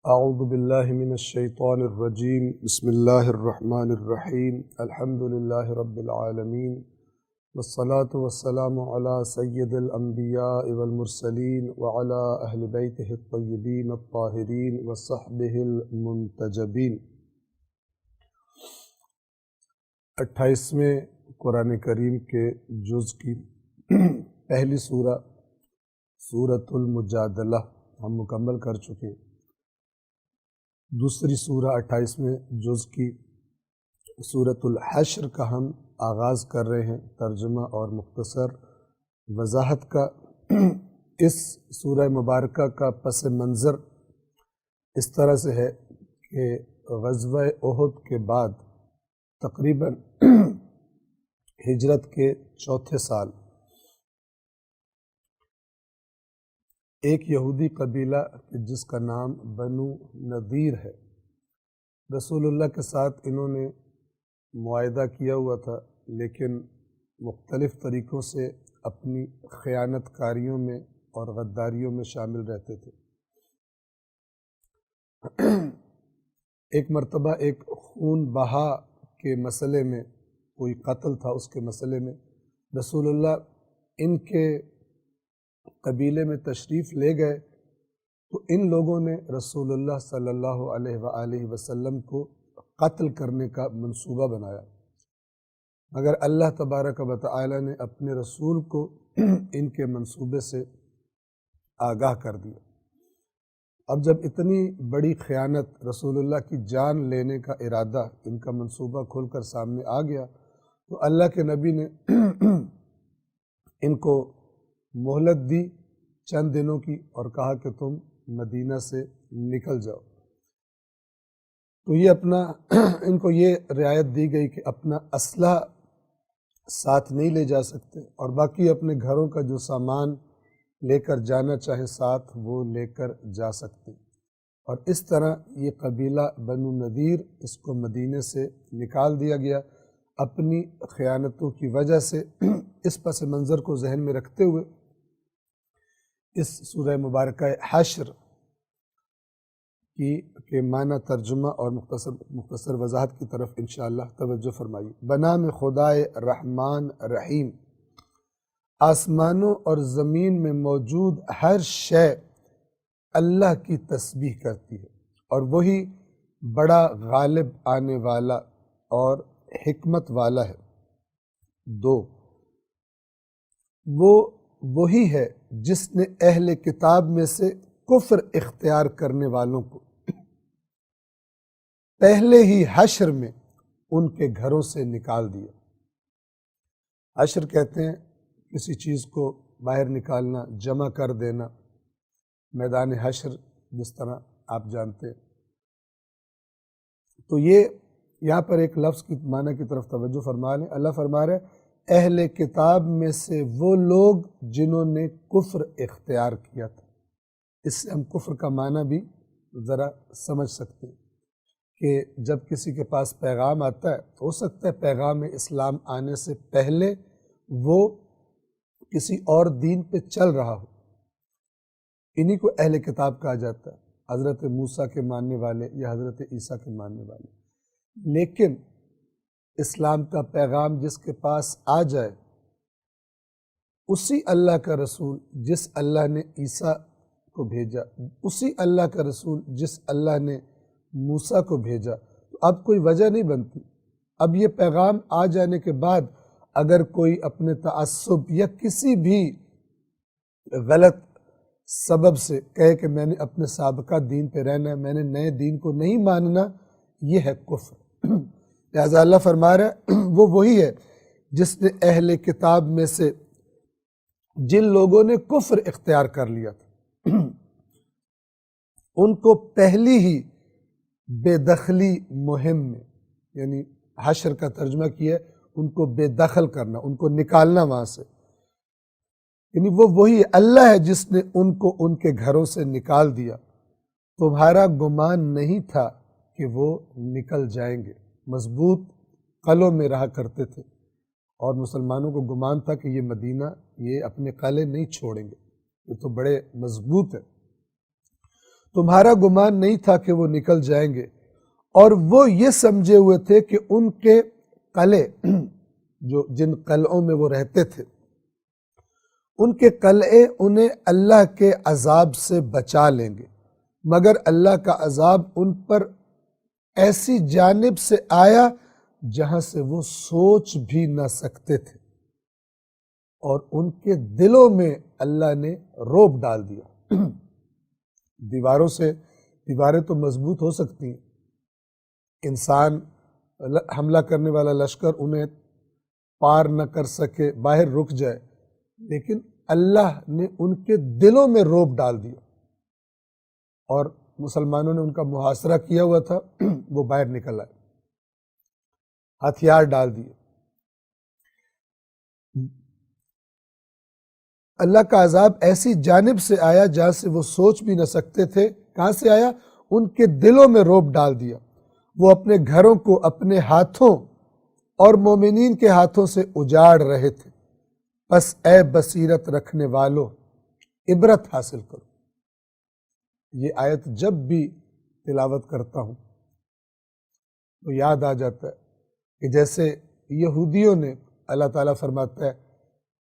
اعوذ باللہ من الشیطان الرجیم بسم اللہ الرحمن الرحیم الحمد للہ رب العالمین والصلاة والسلام علی سید الانبیاء والمرسلین وعلی اہل بیتہ الطیبین الطاہرین وصحبہ المنتجبین۔ 28ویں قرآن کریم کے جز کی پہلی سورۃ المجادلہ ہم مکمل کر چکے ہیں۔ دوسری سورہ 28ویں جز کی سورۃ الحشر کا ہم آغاز کر رہے ہیں ترجمہ اور مختصر وضاحت کا۔ اس سورہ مبارکہ کا پس منظر اس طرح سے ہے کہ غزوہ احد کے بعد تقریباً ہجرت کے چوتھے سال ایک یہودی قبیلہ جس کا نام بنو نذیر ہے، رسول اللہ کے ساتھ انہوں نے معاہدہ کیا ہوا تھا، لیکن مختلف طریقوں سے اپنی خیانت کاریوں میں اور غداریوں میں شامل رہتے تھے۔ ایک مرتبہ ایک خون بہا کے مسئلے میں، کوئی قتل تھا، اس کے مسئلے میں رسول اللہ ان کے قبیلے میں تشریف لے گئے تو ان لوگوں نے رسول اللہ صلی اللہ علیہ وآلہ وسلم کو قتل کرنے کا منصوبہ بنایا، مگر اللہ تبارک و تعالی نے اپنے رسول کو ان کے منصوبے سے آگاہ کر دیا۔ اب جب اتنی بڑی خیانت، رسول اللہ کی جان لینے کا ارادہ، ان کا منصوبہ کھل کر سامنے آ گیا تو اللہ کے نبی نے ان کو مہلت دی چند دنوں کی اور کہا کہ تم مدینہ سے نکل جاؤ۔ تو ان کو یہ رعایت دی گئی کہ اپنا اسلحہ ساتھ نہیں لے جا سکتے اور باقی اپنے گھروں کا جو سامان لے کر جانا چاہے ساتھ وہ لے کر جا سکتے، اور اس طرح یہ قبیلہ بنو نذیر اس کو مدینے سے نکال دیا گیا اپنی خیانتوں کی وجہ سے۔ اس پس منظر کو ذہن میں رکھتے ہوئے اس سورہ مبارکہ حشر کے معنی ترجمہ اور مختصر وضاحت کی طرف انشاءاللہ توجہ فرمائیے۔ بنام خدائے رحمان رحیم، آسمانوں اور زمین میں موجود ہر شے اللہ کی تسبیح کرتی ہے، اور وہی بڑا غالب آنے والا اور حکمت والا ہے۔ 2، وہ وہی ہے جس نے اہل کتاب میں سے کفر اختیار کرنے والوں کو پہلے ہی حشر میں ان کے گھروں سے نکال دیا۔ حشر کہتے ہیں کسی چیز کو باہر نکالنا، جمع کر دینا، میدان حشر جس طرح آپ جانتے ہیں۔ تو یہ یہاں پر ایک لفظ کی معنی کی طرف توجہ فرما لیں۔ اللہ فرما رہے ہیں اہل کتاب میں سے وہ لوگ جنہوں نے کفر اختیار کیا تھا۔ اس سے ہم کفر کا معنی بھی ذرا سمجھ سکتے ہیں کہ جب کسی کے پاس پیغام آتا ہے تو ہو سکتا ہے پیغام اسلام آنے سے پہلے وہ کسی اور دین پہ چل رہا ہو، انہی کو اہل کتاب کہا جاتا ہے، حضرت موسیٰ کے ماننے والے یا حضرت عیسیٰ کے ماننے والے۔ لیکن اسلام کا پیغام جس کے پاس آ جائے، اسی اللہ کا رسول جس اللہ نے عیسیٰ کو بھیجا، اسی اللہ کا رسول جس اللہ نے موسیٰ کو بھیجا، تو اب کوئی وجہ نہیں بنتی۔ اب یہ پیغام آ جانے کے بعد اگر کوئی اپنے تعصب یا کسی بھی غلط سبب سے کہے کہ میں نے اپنے سابقہ دین پہ رہنا ہے، میں نے نئے دین کو نہیں ماننا، یہ ہے کفر۔ لہذا اللہ فرما رہا ہے وہ وہی ہے جس نے اہل کتاب میں سے جن لوگوں نے کفر اختیار کر لیا تھا ان کو پہلی ہی بے دخلی مہم میں، یعنی حشر کا ترجمہ کیا ان کو بے دخل کرنا، ان کو نکالنا وہاں سے، یعنی وہ وہی اللہ ہے جس نے ان کو ان کے گھروں سے نکال دیا۔ تمہارا گمان نہیں تھا کہ وہ نکل جائیں گے، مضبوط قلعوں میں رہا کرتے تھے اور مسلمانوں کو گمان تھا کہ یہ مدینہ یہ اپنے قلعے نہیں چھوڑیں گے، یہ تو بڑے مضبوط ہے۔ تمہارا گمان نہیں تھا کہ وہ نکل جائیں گے، اور وہ یہ سمجھے ہوئے تھے کہ ان کے قلعے جن قلعوں میں وہ رہتے تھے، ان کے قلعے انہیں اللہ کے عذاب سے بچا لیں گے، مگر اللہ کا عذاب ان پر ایسی جانب سے آیا جہاں سے وہ سوچ بھی نہ سکتے تھے، اور ان کے دلوں میں اللہ نے رعب ڈال دیا۔ دیواریں تو مضبوط ہو سکتی ہیں، انسان حملہ کرنے والا لشکر انہیں پار نہ کر سکے، باہر رک جائے، لیکن اللہ نے ان کے دلوں میں رعب ڈال دیا، اور مسلمانوں نے ان کا محاصرہ کیا ہوا تھا، وہ باہر نکل آئے، ہتھیار ڈال دیے۔ اللہ کا عذاب ایسی جانب سے آیا جہاں سے وہ سوچ بھی نہ سکتے تھے۔ کہاں سے آیا؟ ان کے دلوں میں رعب ڈال دیا۔ وہ اپنے گھروں کو اپنے ہاتھوں اور مومنین کے ہاتھوں سے اجاڑ رہے تھے۔ پس اے بصیرت رکھنے والو، عبرت حاصل کرو۔ یہ آیت جب بھی تلاوت کرتا ہوں تو یاد آ جاتا ہے کہ جیسے یہودیوں نے، اللہ تعالیٰ فرماتا ہے،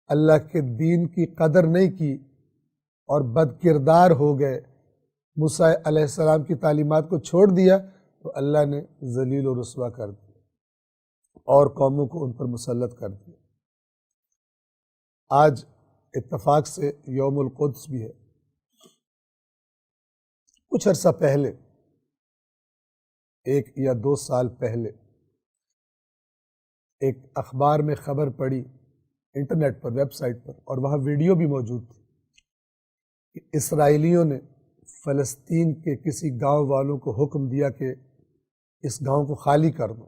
اللہ کے دین کی قدر نہیں کی اور بد کردار ہو گئے، موسیٰ علیہ السلام کی تعلیمات کو چھوڑ دیا تو اللہ نے ذلیل و رسوا کر دیا اور قوموں کو ان پر مسلط کر دیا۔ آج اتفاق سے یوم القدس بھی ہے۔ کچھ عرصہ پہلے، 1 یا 2 سال پہلے، ایک اخبار میں خبر پڑی، انٹرنیٹ پر، ویب سائٹ پر، اور وہاں ویڈیو بھی موجود تھی کہ اسرائیلیوں نے فلسطین کے کسی گاؤں والوں کو حکم دیا کہ اس گاؤں کو خالی کر دو،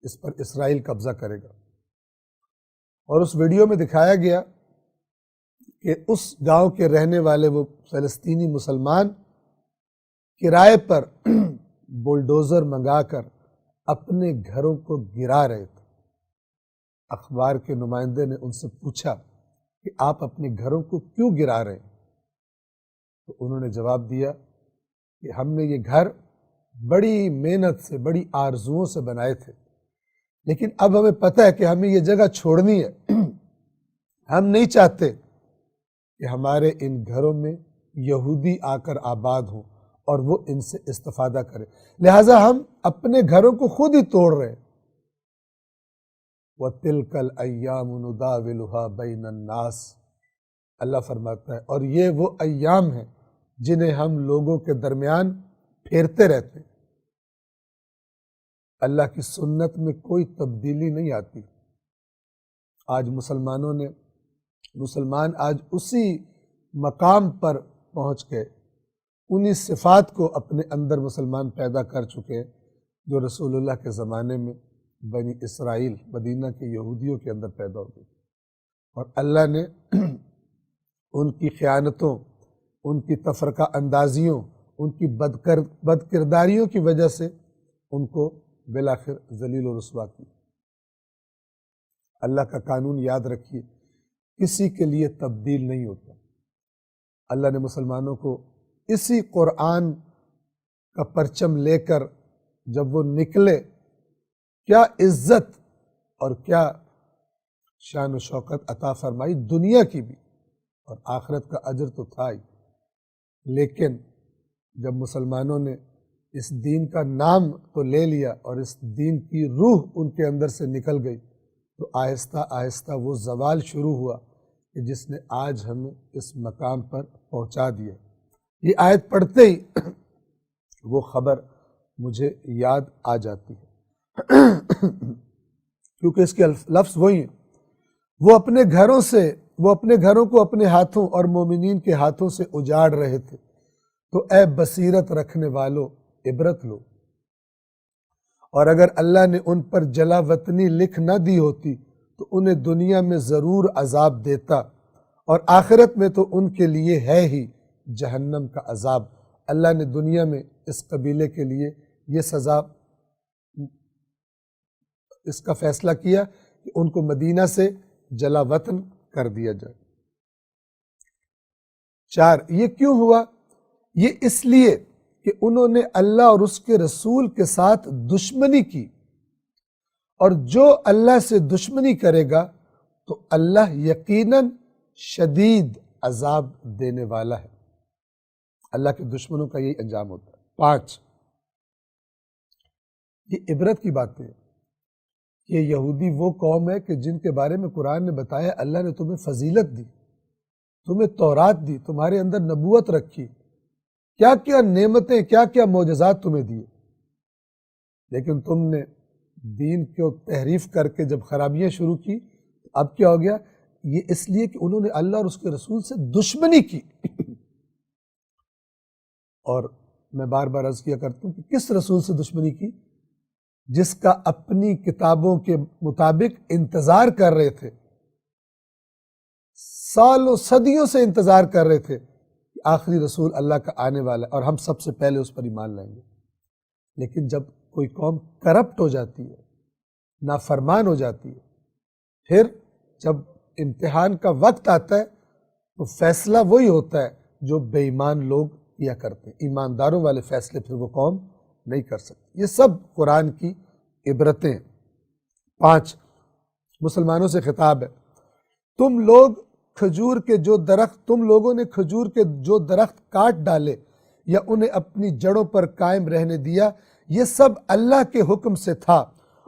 اس پر اسرائیل قبضہ کرے گا۔ اور اس ویڈیو میں دکھایا گیا کہ اس گاؤں کے رہنے والے وہ فلسطینی مسلمان کرائے پر بلڈوزر منگا کر اپنے گھروں کو گرا رہے تھے۔ اخبار کے نمائندے نے ان سے پوچھا کہ آپ اپنے گھروں کو کیوں گرا رہے ہیں؟ تو انہوں نے جواب دیا کہ ہم نے یہ گھر بڑی محنت سے، بڑی آرزوؤں سے بنائے تھے، لیکن اب ہمیں پتہ ہے کہ ہمیں یہ جگہ چھوڑنی ہے۔ ہم نہیں چاہتے کہ ہمارے ان گھروں میں یہودی آ کر آباد ہوں اور وہ ان سے استفادہ کریں، لہٰذا ہم اپنے گھروں کو خود ہی توڑ رہے ہیں۔ وَتِلْكَ الْأَيَّامُ نُدَاوِلُهَا بَيْنَ النَّاسِ، اللہ فرماتا ہے، اور یہ وہ ایام ہیں جنہیں ہم لوگوں کے درمیان پھیرتے رہتے ہیں۔ اللہ کی سنت میں کوئی تبدیلی نہیں آتی۔ آج مسلمان آج اسی مقام پر پہنچ گئے، انہی صفات کو اپنے اندر مسلمان پیدا کر چکے ہیں جو رسول اللہ کے زمانے میں بنی اسرائیل، مدینہ کے یہودیوں کے اندر پیدا ہو گئی، اور اللہ نے ان کی خیانتوں، ان کی تفرقہ اندازیوں، ان کی بد کرداریوں کی وجہ سے ان کو بالآخر ذلیل و رسوا کی۔ اللہ کا قانون یاد رکھیے، کسی کے لیے تبدیل نہیں ہوتا۔ اللہ نے مسلمانوں کو اسی قرآن کا پرچم لے کر جب وہ نکلے، کیا عزت اور کیا شان و شوکت عطا فرمائی، دنیا کی بھی، اور آخرت کا اجر تو تھا ہی۔ لیکن جب مسلمانوں نے اس دین کا نام تو لے لیا اور اس دین کی روح ان کے اندر سے نکل گئی، تو آہستہ آہستہ وہ زوال شروع ہوا کہ جس نے آج ہمیں اس مقام پر پہنچا دیا۔ یہ آیت پڑھتے ہی وہ خبر مجھے یاد آ جاتی ہے، کیونکہ اس کے لفظ وہی ہیں، وہ اپنے گھروں کو اپنے ہاتھوں اور مومنین کے ہاتھوں سے اجاڑ رہے تھے۔ تو اے بصیرت رکھنے والو، عبرت لو۔ اور اگر اللہ نے ان پر جلا وطنی لکھ نہ دی ہوتی تو انہیں دنیا میں ضرور عذاب دیتا، اور آخرت میں تو ان کے لیے ہے ہی جہنم کا عذاب۔ اللہ نے دنیا میں اس قبیلے کے لیے یہ سزا، اس کا فیصلہ کیا کہ ان کو مدینہ سے جلا وطن کر دیا جائے۔ 4، یہ کیوں ہوا؟ یہ اس لیے کہ انہوں نے اللہ اور اس کے رسول کے ساتھ دشمنی کی، اور جو اللہ سے دشمنی کرے گا تو اللہ یقیناً شدید عذاب دینے والا ہے۔ اللہ کے دشمنوں کا یہی انجام ہوتا ہے۔ 5، یہ عبرت کی باتیں ہیں۔ یہ یہودی وہ قوم ہے کہ جن کے بارے میں قرآن نے بتایا اللہ نے تمہیں فضیلت دی، تمہیں تورات دی، تمہارے اندر نبوت رکھی، کیا کیا نعمتیں، کیا کیا معجزات تمہیں دیے، لیکن تم نے دین کو تحریف کر کے جب خرابیاں شروع کی، اب کیا ہو گیا؟ یہ اس لیے کہ انہوں نے اللہ اور اس کے رسول سے دشمنی کی۔ اور میں بار بار عرض کیا کرتا ہوں کہ کس رسول سے دشمنی کی؟ جس کا اپنی کتابوں کے مطابق انتظار کر رہے تھے، سالوں صدیوں سے انتظار کر رہے تھے کہ آخری رسول اللہ کا آنے والا ہے اور ہم سب سے پہلے اس پر ایمان لائیں گے۔ لیکن جب کوئی قوم کرپٹ ہو جاتی ہے، نافرمان ہو جاتی ہے، پھر جب امتحان کا وقت آتا ہے تو فیصلہ وہی ہوتا ہے جو بے ایمان لوگ کیا کرتے ہیں۔ ایمانداروں والے فیصلے پھر وہ قوم نہیں کر سکتی۔ یہ سب قرآن کی عبرتیں ہیں۔ 5، مسلمانوں سے خطاب ہے، تم لوگوں نے کھجور کے جو درخت کاٹ ڈالے یا انہیں اپنی جڑوں پر قائم رہنے دیا، یہ سب اللہ کے حکم سے تھا،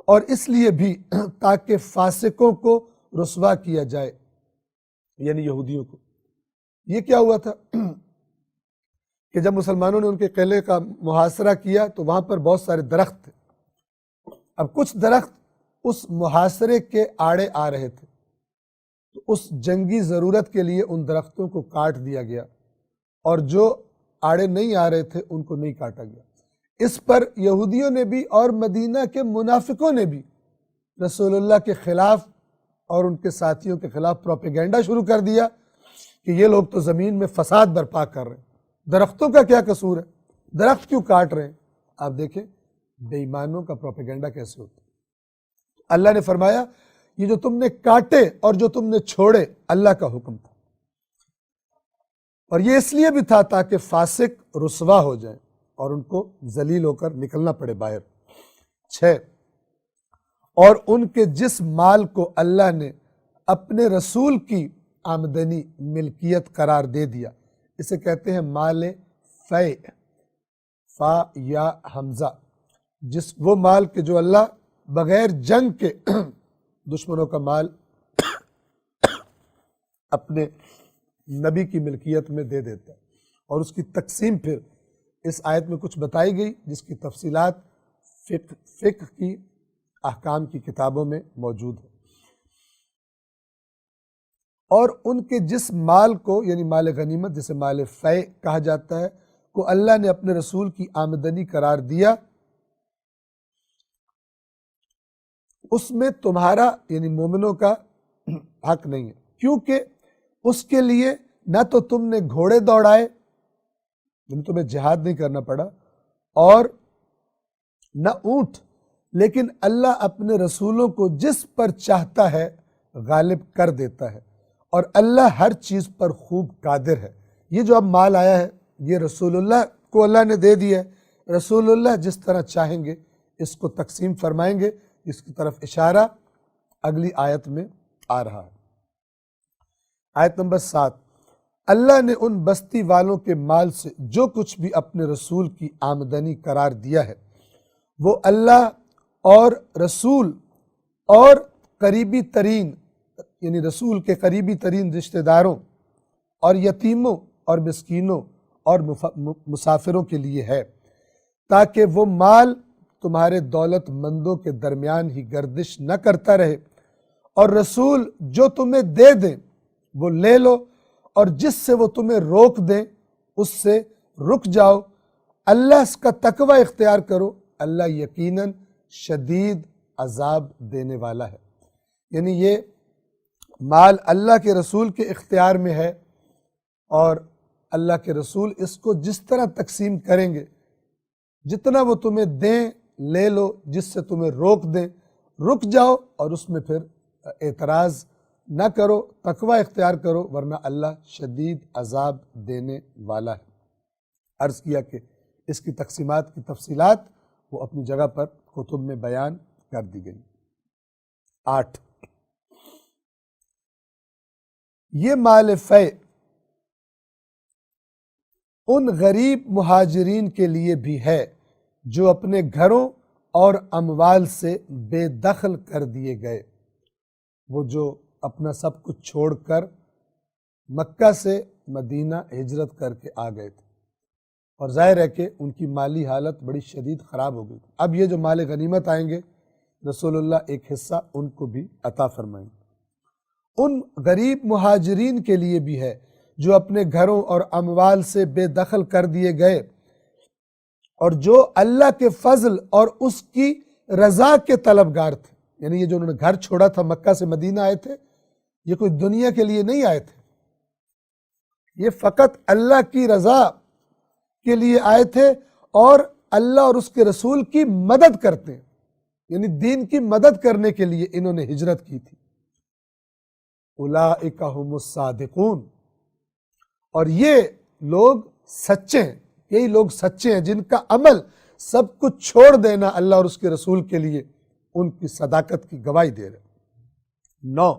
اور اس لیے بھی تاکہ فاسقوں کو رسوا کیا جائے، یعنی یہودیوں کو۔ یہ کیا ہوا تھا کہ جب مسلمانوں نے ان کے قلعے کا محاصرہ کیا تو وہاں پر بہت سارے درخت تھے۔ اب کچھ درخت اس محاصرے کے آڑے آ رہے تھے، تو اس جنگی ضرورت کے لیے ان درختوں کو کاٹ دیا گیا، اور جو آڑے نہیں آ رہے تھے ان کو نہیں کاٹا گیا۔ اس پر یہودیوں نے بھی اور مدینہ کے منافقوں نے بھی رسول اللہ کے خلاف اور ان کے ساتھیوں کے خلاف پروپیگنڈا شروع کر دیا کہ یہ لوگ تو زمین میں فساد برپا کر رہے ہیں، درختوں کا کیا قصور ہے، درخت کیوں کاٹ رہے ہیں؟ آپ دیکھیں بے ایمانوں کا پروپیگنڈا کیسے ہوتا ہے۔ اللہ نے فرمایا یہ جو تم نے کاٹے اور جو تم نے چھوڑے اللہ کا حکم تھا، اور یہ اس لیے بھی تھا تاکہ فاسق رسوا ہو جائیں اور ان کو ذلیل ہو کر نکلنا پڑے باہر۔ 6، اور ان کے جس مال کو اللہ نے اپنے رسول کی آمدنی ملکیت قرار دے دیا، اسے کہتے ہیں مال فیع، فا یا حمزہ، وہ مال کہ جو اللہ بغیر جنگ کے دشمنوں کا مال اپنے نبی کی ملکیت میں دے دیتا ہے، اور اس کی تقسیم پھر اس آیت میں کچھ بتائی گئی جس کی تفصیلات فقہ کی احکام کی کتابوں میں موجود ہے۔ اور ان کے جس مال کو، یعنی مال غنیمت جسے مال فیع کہا جاتا ہے، کو اللہ نے اپنے رسول کی آمدنی قرار دیا، اس میں تمہارا یعنی مومنوں کا حق نہیں ہے، کیونکہ اس کے لیے نہ تو تم نے گھوڑے دوڑائے، یعنی تمہیں جہاد نہیں کرنا پڑا، اور نہ اونٹ، لیکن اللہ اپنے رسولوں کو جس پر چاہتا ہے غالب کر دیتا ہے، اور اللہ ہر چیز پر خوب قادر ہے۔ یہ جو اب مال آیا ہے یہ رسول اللہ کو اللہ نے دے دیا ہے، رسول اللہ جس طرح چاہیں گے اس کو تقسیم فرمائیں گے، اس کی طرف اشارہ اگلی آیت میں آ رہا ہے۔ آیت نمبر 7، اللہ نے ان بستی والوں کے مال سے جو کچھ بھی اپنے رسول کی آمدنی قرار دیا ہے وہ اللہ اور رسول اور قریبی ترین یعنی رسول کے قریبی ترین رشتہ داروں اور یتیموں اور مسکینوں اور مسافروں کے لیے ہے، تاکہ وہ مال تمہارے دولت مندوں کے درمیان ہی گردش نہ کرتا رہے، اور رسول جو تمہیں دے دیں وہ لے لو، اور جس سے وہ تمہیں روک دیں اس سے رک جاؤ، اللہ کا تقوی اختیار کرو، اللہ یقیناً شدید عذاب دینے والا ہے۔ یعنی یہ مال اللہ کے رسول کے اختیار میں ہے، اور اللہ کے رسول اس کو جس طرح تقسیم کریں گے، جتنا وہ تمہیں دیں لے لو، جس سے تمہیں روک دیں رک جاؤ، اور اس میں پھر اعتراض نہ کرو، تقوی اختیار کرو، ورنہ اللہ شدید عذاب دینے والا ہے۔ عرض کیا کہ اس کی تقسیمات کی تفصیلات وہ اپنی جگہ پر کتب میں بیان کر دی گئی۔ 8، یہ مال فے ان غریب مہاجرین کے لیے بھی ہے جو اپنے گھروں اور اموال سے بے دخل کر دیے گئے، وہ جو اپنا سب کچھ چھوڑ کر مکہ سے مدینہ ہجرت کر کے آ گئے تھے، اور ظاہر ہے کہ ان کی مالی حالت بڑی شدید خراب ہو گئی تھی۔ اب یہ جو مال غنیمت آئیں گے رسول اللہ ایک حصہ ان کو بھی عطا فرمائیں گے۔ ان غریب مہاجرین کے لیے بھی ہے جو اپنے گھروں اور اموال سے بے دخل کر دیے گئے، اور جو اللہ کے فضل اور اس کی رضا کے طلبگار تھے، یعنی یہ جو انہوں نے گھر چھوڑا تھا، مکہ سے مدینہ آئے تھے، یہ کوئی دنیا کے لیے نہیں آئے تھے، یہ فقط اللہ کی رضا کے لیے آئے تھے، اور اللہ اور اس کے رسول کی مدد کرتے ہیں، یعنی دین کی مدد کرنے کے لیے انہوں نے ہجرت کی تھی۔ اولئک ھم الصادقون، اور یہ لوگ سچے ہیں، یہی لوگ سچے ہیں جن کا عمل سب کچھ چھوڑ دینا اللہ اور اس کے رسول کے لیے ان کی صداقت کی گواہی دے رہے۔ 9،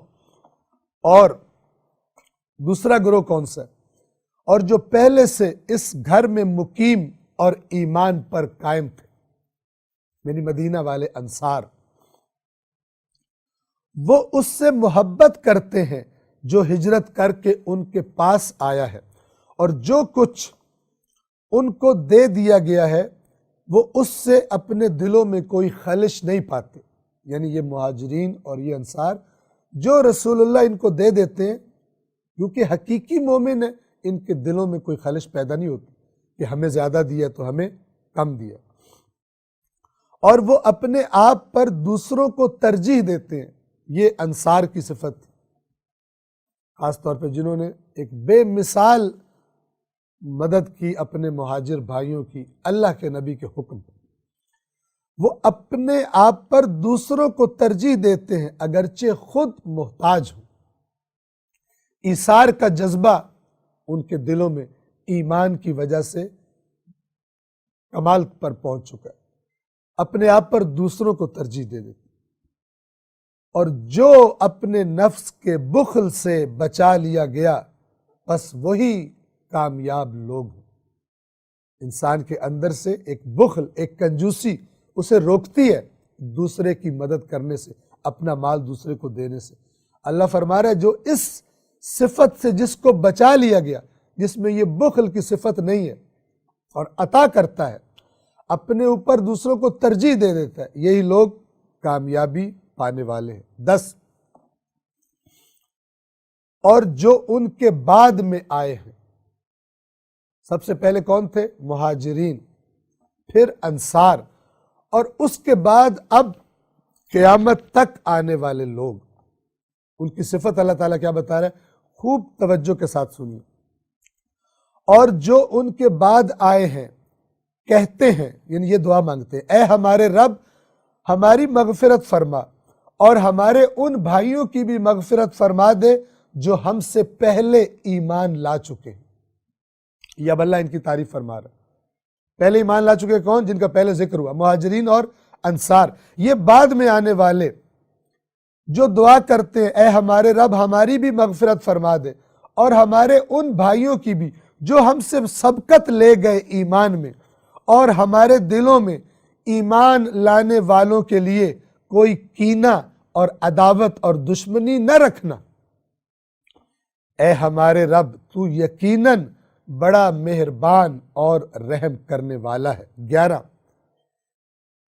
اور دوسرا گروہ کون سا ہے؟ اور جو پہلے سے اس گھر میں مقیم اور ایمان پر قائم تھے، یعنی مدینہ والے انصار، وہ اس سے محبت کرتے ہیں جو ہجرت کر کے ان کے پاس آیا ہے، اور جو کچھ ان کو دے دیا گیا ہے وہ اس سے اپنے دلوں میں کوئی خلش نہیں پاتے، یعنی یہ مہاجرین اور یہ انصار جو رسول اللہ ان کو دے دیتے ہیں، کیونکہ حقیقی مومن ہے، ان کے دلوں میں کوئی خلش پیدا نہیں ہوتی کہ ہمیں زیادہ دیا تو ہمیں کم دیا، اور وہ اپنے آپ پر دوسروں کو ترجیح دیتے ہیں۔ یہ انصار کی صفت تھی، خاص طور پہ جنہوں نے ایک بے مثال مدد کی اپنے مہاجر بھائیوں کی اللہ کے نبی کے حکم پر۔ وہ اپنے آپ پر دوسروں کو ترجیح دیتے ہیں اگرچہ خود محتاج ہوں۔ ایثار کا جذبہ ان کے دلوں میں ایمان کی وجہ سے کمال پر پہنچ چکا ہے، اپنے آپ پر دوسروں کو ترجیح دے دیتے، اور جو اپنے نفس کے بخل سے بچا لیا گیا بس وہی کامیاب لوگ ہیں۔ انسان کے اندر سے ایک بخل، ایک کنجوسی اسے روکتی ہے دوسرے کی مدد کرنے سے، اپنا مال دوسرے کو دینے سے۔ اللہ فرما رہا ہے جو اس صفت سے جس کو بچا لیا گیا، جس میں یہ بخل کی صفت نہیں ہے، اور عطا کرتا ہے، اپنے اوپر دوسروں کو ترجیح دے دیتا ہے، یہی لوگ کامیابی پانے والے ہیں۔ 10، اور جو ان کے بعد میں آئے ہیں، سب سے پہلے کون تھے؟ مہاجرین، پھر انصار، اور اس کے بعد اب قیامت تک آنے والے لوگ، ان کی صفت اللہ تعالیٰ کیا بتا رہا ہے؟ خوب توجہ کے ساتھ سنیے۔ اور جو ان کے بعد آئے ہیں کہتے ہیں، یعنی یہ دعا مانگتے ہیں، اے ہمارے رب ہماری مغفرت فرما، اور ہمارے ان بھائیوں کی بھی مغفرت فرما دے جو ہم سے پہلے ایمان لا چکے ہیں۔ یہ اب اللہ ان کی تعریف فرما رہا ہے۔ پہلے ایمان لا چکے کون؟ جن کا پہلے ذکر ہوا، مہاجرین اور انصار۔ یہ بعد میں آنے والے جو دعا کرتے ہیں اے ہمارے رب ہماری بھی مغفرت فرما دے، اور ہمارے ان بھائیوں کی بھی جو ہم سے سبقت لے گئے ایمان میں، اور ہمارے دلوں میں ایمان لانے والوں کے لیے کوئی کینہ اور عداوت اور دشمنی نہ رکھنا۔ اے ہمارے رب تو یقیناً بڑا مہربان اور رحم کرنے والا ہے۔ 11،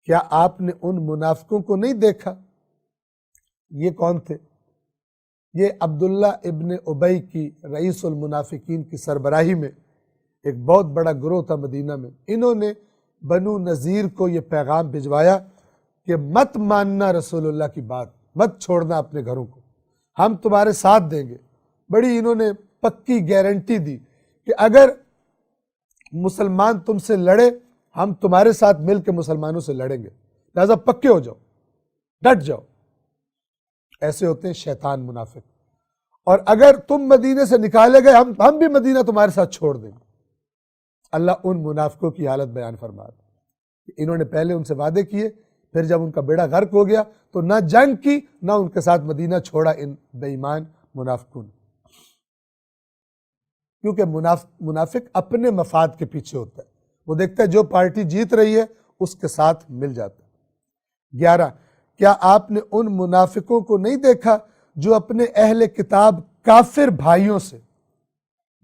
کیا آپ نے ان منافقوں کو نہیں دیکھا؟ یہ کون تھے؟ یہ عبداللہ ابن ابی کی رئیس المنافقین کی سربراہی میں ایک بہت بڑا گروہ تھا مدینہ میں۔ انہوں نے بنو نذیر کو یہ پیغام بھجوایا کہ مت ماننا رسول اللہ کی بات، مت چھوڑنا اپنے گھروں کو، ہم تمہارے ساتھ دیں گے۔ بڑی انہوں نے پکی گارنٹی دی کہ اگر مسلمان تم سے لڑے ہم تمہارے ساتھ مل کے مسلمانوں سے لڑیں گے، لہذا پکے ہو جاؤ، ڈٹ جاؤ۔ ایسے ہوتے ہیں شیطان منافق، اور اگر تم مدینے سے نکالے گئے ہم بھی مدینہ تمہارے ساتھ چھوڑ دیں گے۔ اللہ ان منافقوں کی حالت بیان فرما رہا ہے۔ انہوں نے پہلے ان سے وعدے کیے، پھر جب ان کا بیڑا غرق ہو گیا تو نہ جنگ کی نہ ان کے ساتھ مدینہ چھوڑا ان بے ایمان منافقوں نے، کیونکہ منافق اپنے مفاد کے پیچھے ہوتا ہے، وہ دیکھتا ہے جو پارٹی جیت رہی ہے اس کے ساتھ مل جاتا ہے۔ 11، کیا آپ نے ان منافقوں کو نہیں دیکھا جو اپنے اہل کتاب کافر بھائیوں سے،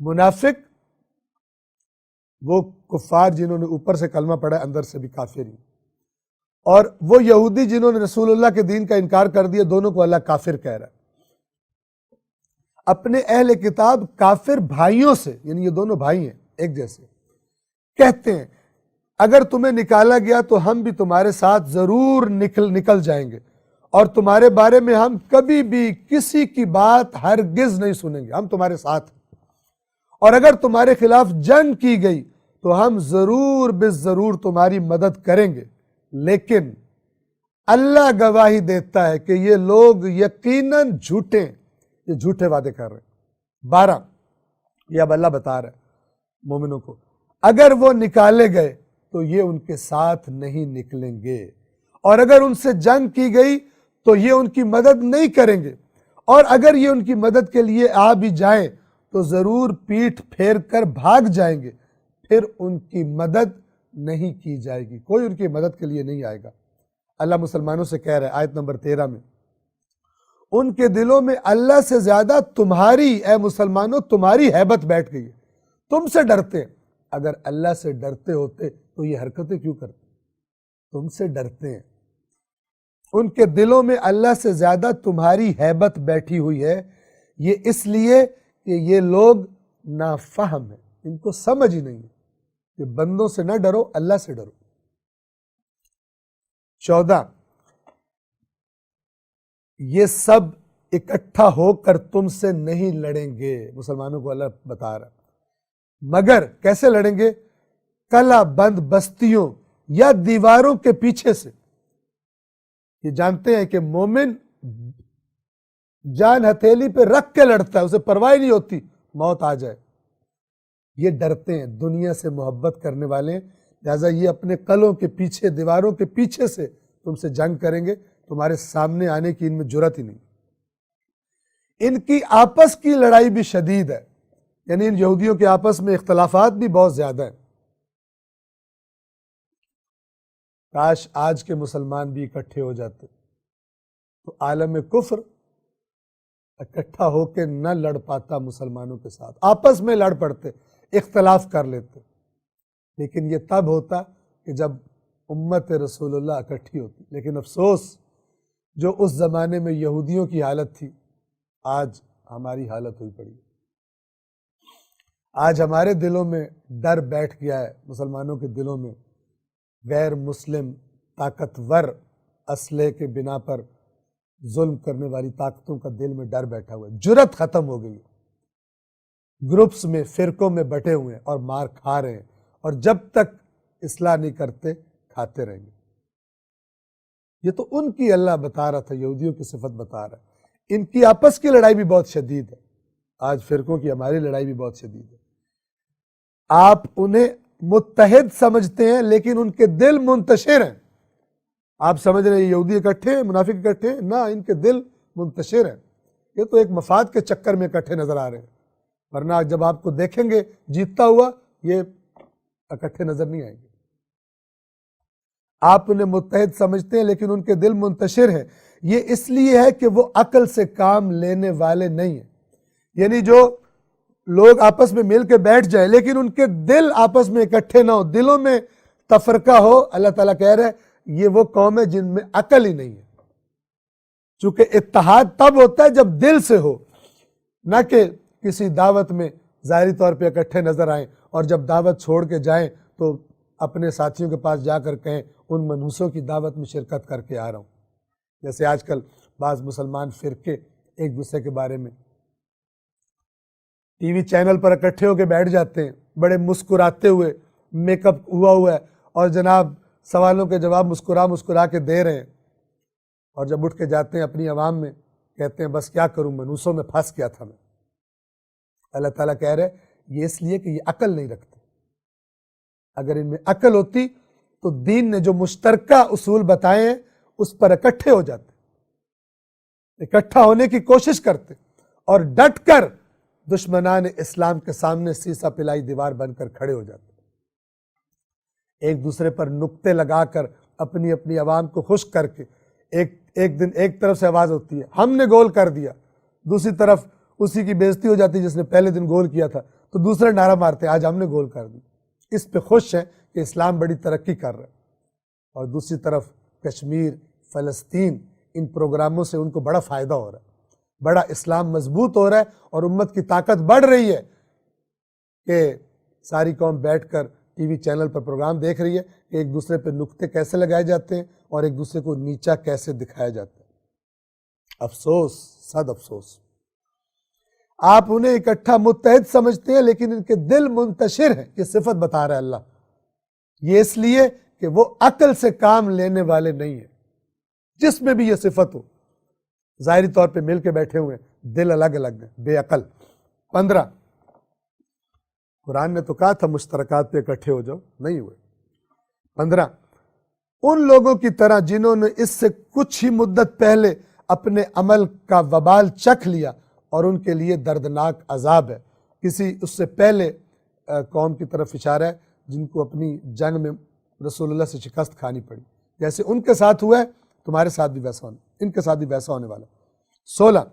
منافق وہ کفار جنہوں نے اوپر سے کلمہ پڑھا ہے اندر سے بھی کافر ہی، اور وہ یہودی جنہوں نے رسول اللہ کے دین کا انکار کر دیا، دونوں کو اللہ کافر کہہ رہا ہے۔ اپنے اہل کتاب کافر بھائیوں سے، یعنی یہ دونوں بھائی ہیں ایک جیسے، کہتے ہیں اگر تمہیں نکالا گیا تو ہم بھی تمہارے ساتھ ضرور نکل جائیں گے، اور تمہارے بارے میں ہم کبھی بھی کسی کی بات ہرگز نہیں سنیں گے، ہم تمہارے ساتھ ہیں، اور اگر تمہارے خلاف جنگ کی گئی تو ہم ضرور بالضرور تمہاری مدد کریں گے، لیکن اللہ گواہی دیتا ہے کہ یہ لوگ یقیناً جھوٹے ہیں، یہ جھوٹے وعدے کر رہے ہیں۔ 12، یہ اب اللہ بتا رہا ہے مومنوں کو، اگر وہ نکالے گئے تو یہ ان کے ساتھ نہیں نکلیں گے، اور اگر ان سے جنگ کی گئی تو یہ ان کی مدد نہیں کریں گے، اور اگر یہ ان کی مدد کے لیے آ بھی جائیں تو ضرور پیٹھ پھیر کر بھاگ جائیں گے، پھر ان کی مدد نہیں کی جائے گی، کوئی ان کی مدد کے لیے نہیں آئے گا۔ اللہ مسلمانوں سے کہہ رہا ہے آیت نمبر 13 میں، ان کے دلوں میں اللہ سے زیادہ تمہاری، اے مسلمانوں، تمہاری ہیبت بیٹھ گئی ہے، تم سے ڈرتے ہیں۔ اگر اللہ سے ڈرتے ہوتے تو یہ حرکتیں کیوں کرتے؟ تم سے ڈرتے ہیں۔ ان کے دلوں میں اللہ سے زیادہ تمہاری ہیبت بیٹھی ہوئی ہے، یہ اس لیے کہ یہ لوگ نافہم ہیں، ان کو سمجھ ہی نہیں ہے کہ بندوں سے نہ ڈرو، اللہ سے ڈرو۔ 14، یہ سب اکٹھا ہو کر تم سے نہیں لڑیں گے، مسلمانوں کو اللہ بتا رہا ہے، مگر کیسے لڑیں گے؟ کلا بند بستیوں یا دیواروں کے پیچھے سے۔ یہ جانتے ہیں کہ مومن جان ہتھیلی پہ رکھ کے لڑتا ہے، اسے پرواہ نہیں ہوتی موت آ جائے۔ یہ ڈرتے ہیں، دنیا سے محبت کرنے والے ہیں، لہٰذا یہ اپنے قلعوں کے پیچھے، دیواروں کے پیچھے سے تم سے جنگ کریں گے، تمہارے سامنے آنے کی ان میں جرات ہی نہیں۔ ان کی آپس کی لڑائی بھی شدید ہے، یعنی ان یہودیوں کے آپس میں اختلافات بھی بہت زیادہ ہیں۔ کاش آج کے مسلمان بھی اکٹھے ہو جاتے تو عالم کفر اکٹھا ہو کے نہ لڑ پاتا مسلمانوں کے ساتھ، آپس میں لڑ پڑتے، اختلاف کر لیتے، لیکن یہ تب ہوتا کہ جب امت رسول اللہ اکٹھی ہوتی۔ لیکن افسوس، جو اس زمانے میں یہودیوں کی حالت تھی، آج ہماری حالت ہوئی پڑی ہے۔ آج ہمارے دلوں میں ڈر بیٹھ گیا ہے، مسلمانوں کے دلوں میں غیر مسلم طاقتور اسلحے کے بنا پر ظلم کرنے والی طاقتوں کا دل میں ڈر بیٹھا ہوا ہے، جرت ختم ہو گئی ہے، گروپس میں، فرقوں میں بٹے ہوئے ہیں اور مار کھا رہے ہیں، اور جب تک اصلاح نہیں کرتے کھاتے رہیں گے۔ یہ تو ان کی اللہ بتا رہا تھا، یہودیوں کی صفت بتا رہا ہے۔ ان کی آپس کی لڑائی بھی بہت شدید ہے، آج فرقوں کی ہماری لڑائی بھی بہت شدید ہے۔ آپ انہیں متحد سمجھتے ہیں لیکن ان کے دل منتشر ہیں۔ آپ سمجھ رہے ہیں یہودی اکٹھے ہیں، منافق اکٹھے ہیں، نہ، ان کے دل منتشر ہیں۔ یہ تو ایک مفاد کے چکر میں اکٹھے نظر آ رہے ہیں، ورنہ جب آپ کو دیکھیں گے جیتتا ہوا، یہ اکٹھے نظر نہیں آئیں گے۔ آپ انہیں متحد سمجھتے ہیں لیکن ان کے دل منتشر ہیں، یہ اس لیے ہے کہ وہ عقل سے کام لینے والے نہیں ہیں۔ یعنی جو لوگ آپس میں مل کے بیٹھ جائیں لیکن ان کے دل آپس میں اکٹھے نہ ہو، دلوں میں تفرقہ ہو، اللہ تعالیٰ کہہ رہے ہیں یہ وہ قوم ہے جن میں عقل ہی نہیں ہے۔ چونکہ اتحاد تب ہوتا ہے جب دل سے ہو، نہ کہ کسی دعوت میں ظاہری طور پہ اکٹھے نظر آئیں اور جب دعوت چھوڑ کے جائیں تو اپنے ساتھیوں کے پاس جا کر کہیں ان منحوسوں کی دعوت میں شرکت کر کے آ رہا ہوں۔ جیسے آج کل بعض مسلمان فرقے ایک دوسرے کے بارے میں ٹی وی چینل پر اکٹھے ہو کے بیٹھ جاتے ہیں، بڑے مسکراتے ہوئے، میک اپ ہوا ہے، اور جناب سوالوں کے جواب مسکرا کے دے رہے ہیں، اور جب اٹھ کے جاتے ہیں اپنی عوام میں کہتے ہیں بس کیا کروں، منحوسوں میں پھنس گیا تھا میں۔ اللہ تعالیٰ کہہ رہے یہ اس لیے کہ یہ عقل نہیں رکھتے، اگر ان میں عقل ہوتی تو دین نے جو مشترکہ اصول بتائے ہیں اس پر اکٹھے ہو جاتے، اکٹھا ہونے کی کوشش کرتے اور ڈٹ کر دشمنان اسلام کے سامنے سیسا پلائی دیوار بن کر کھڑے ہو جاتے، ایک دوسرے پر نکتے لگا کر اپنی اپنی عوام کو خوش کر کے ایک دن ایک طرف سے آواز ہوتی ہے ہم نے گول کر دیا، دوسری طرف اسی کی بےزتی ہو جاتی جس نے پہلے دن گول کیا تھا، تو دوسرا نعرہ مارتے آج ہم نے گول کر دی۔ اس پہ خوش ہے کہ اسلام بڑی ترقی کر رہا ہے، اور دوسری طرف کشمیر، فلسطین، ان پروگراموں سے ان کو بڑا فائدہ ہو رہا ہے، بڑا اسلام مضبوط ہو رہا ہے اور امت کی طاقت بڑھ رہی ہے کہ ساری قوم بیٹھ کر ٹی وی چینل پر پروگرام دیکھ رہی ہے کہ ایک دوسرے پہ نکتے کیسے لگائے جاتے ہیں اور ایک دوسرے کو نیچا کیسے دکھایا جاتا ہے۔ افسوس، صد افسوس، آپ انہیں اکٹھا متحد سمجھتے ہیں لیکن ان کے دل منتشر ہیں، یہ صفت بتا رہا ہے اللہ، یہ اس لیے کہ وہ عقل سے کام لینے والے نہیں ہیں، جس میں بھی یہ صفت ہو، ظاہری طور پہ مل کے بیٹھے ہوئے ہیں، دل الگ الگ ہیں، بے عقل۔ 15، قرآن نے تو کہا تھا مشترکات پہ اکٹھے ہو جاؤ، نہیں ہوئے۔ 15، ان لوگوں کی طرح جنہوں نے اس سے کچھ ہی مدت پہلے اپنے عمل کا وبال چکھ لیا اور ان کے لیے دردناک عذاب ہے۔ کسی اس سے پہلے قوم کی طرف اشارہ ہے جن کو اپنی جنگ میں رسول اللہ سے شکست کھانی پڑی، جیسے ان کے ساتھ ہوا ہے تمہارے ساتھ بھی ویسا ہونا، ان کے ساتھ بھی ویسا ہونے والا۔ 16،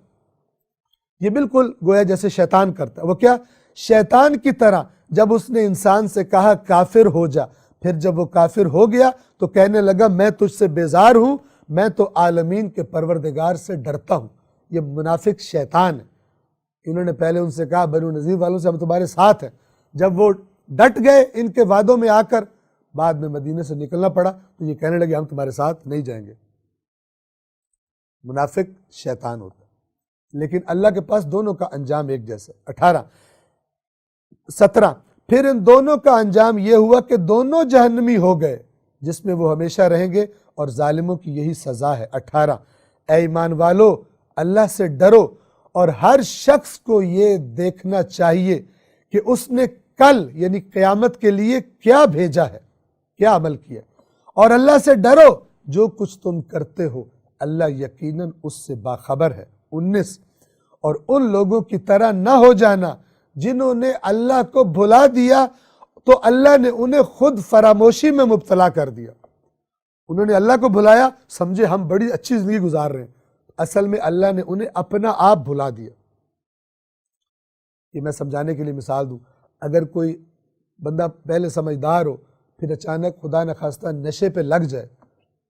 یہ بالکل گویا جیسے شیطان کرتا ہے، وہ کیا؟ شیطان کی طرح جب اس نے انسان سے کہا کافر ہو جا، پھر جب وہ کافر ہو گیا تو کہنے لگا میں تجھ سے بیزار ہوں، میں تو عالمین کے پروردگار سے ڈرتا ہوں۔ یہ منافق شیطان ہے، انہوں نے پہلے ان سے کہا بنو نذیر والوں سے ہم تمہارے ساتھ ہیں، جب وہ ڈٹ گئے ان کے وعدوں میں آ کر بعد میں مدینے سے نکلنا پڑا تو یہ کہنے لگے ہم تمہارے ساتھ نہیں جائیں گے۔ منافق شیطان ہوتا ہے، لیکن اللہ کے پاس دونوں کا انجام ایک جیسا۔ 18، 17، پھر ان دونوں کا انجام یہ ہوا کہ دونوں جہنمی ہو گئے جس میں وہ ہمیشہ رہیں گے اور ظالموں کی یہی سزا ہے۔ 18، اے ایمان والو اللہ سے ڈرو اور ہر شخص کو یہ دیکھنا چاہیے کہ اس نے کل یعنی قیامت کے لیے کیا بھیجا ہے، کیا عمل کیا، اور اللہ سے ڈرو جو کچھ تم کرتے ہو اللہ یقیناً اس سے باخبر ہے۔ 19، اور ان لوگوں کی طرح نہ ہو جانا جنہوں نے اللہ کو بھلا دیا تو اللہ نے انہیں خود فراموشی میں مبتلا کر دیا۔ انہوں نے اللہ کو بھلایا، سمجھے ہم بڑی اچھی زندگی گزار رہے ہیں، اصل میں اللہ نے انہیں اپنا آپ بھلا دیا۔ یہ میں سمجھانے کے لیے مثال دوں، اگر کوئی بندہ پہلے سمجھدار ہو پھر اچانک خدا نخواستہ نشے پہ لگ جائے،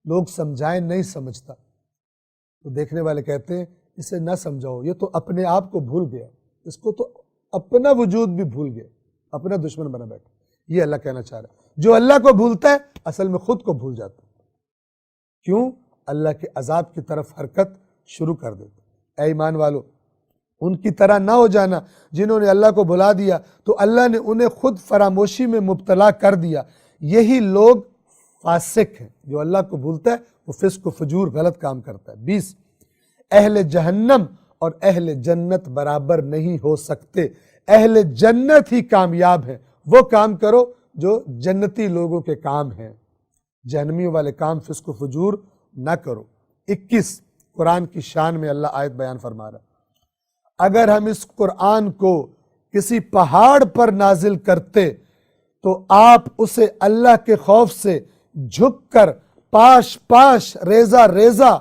لوگ سمجھائیں نہیں سمجھتا، تو دیکھنے والے کہتے ہیں اسے نہ سمجھاؤ، یہ تو اپنے آپ کو بھول گیا، اس کو تو اپنا وجود بھی بھول گیا، اپنا دشمن بنا بیٹھا۔ یہ اللہ کہنا چاہ رہا ہے، جو اللہ کو بھولتا ہے اصل میں خود کو بھول جاتا ہے، کیوں؟ اللہ کے عذاب کی طرف حرکت شروع کر دیتا۔ اے ایمان والو ان کی طرح نہ ہو جانا جنہوں نے اللہ کو بھلا دیا تو اللہ نے انہیں خود فراموشی میں مبتلا کر دیا، یہی لوگ فاسق ہیں۔ جو اللہ کو بھولتا ہے وہ فسق و فجور غلط کام کرتا ہے۔ 20، اہل جہنم اور اہل جنت برابر نہیں ہو سکتے، اہل جنت ہی کامیاب ہیں، وہ کام کرو جو جنتی لوگوں کے کام ہیں، جہنمیوں والے کام فسق و فجور نہ کرو۔ 21، قرآن کی شان میں اللہ آیت بیان فرما رہا ہے، اگر ہم اس قرآن کو کسی پہاڑ پر نازل کرتے تو آپ اسے اللہ کے خوف سے جھک کر پاش پاش ریزہ ریزہ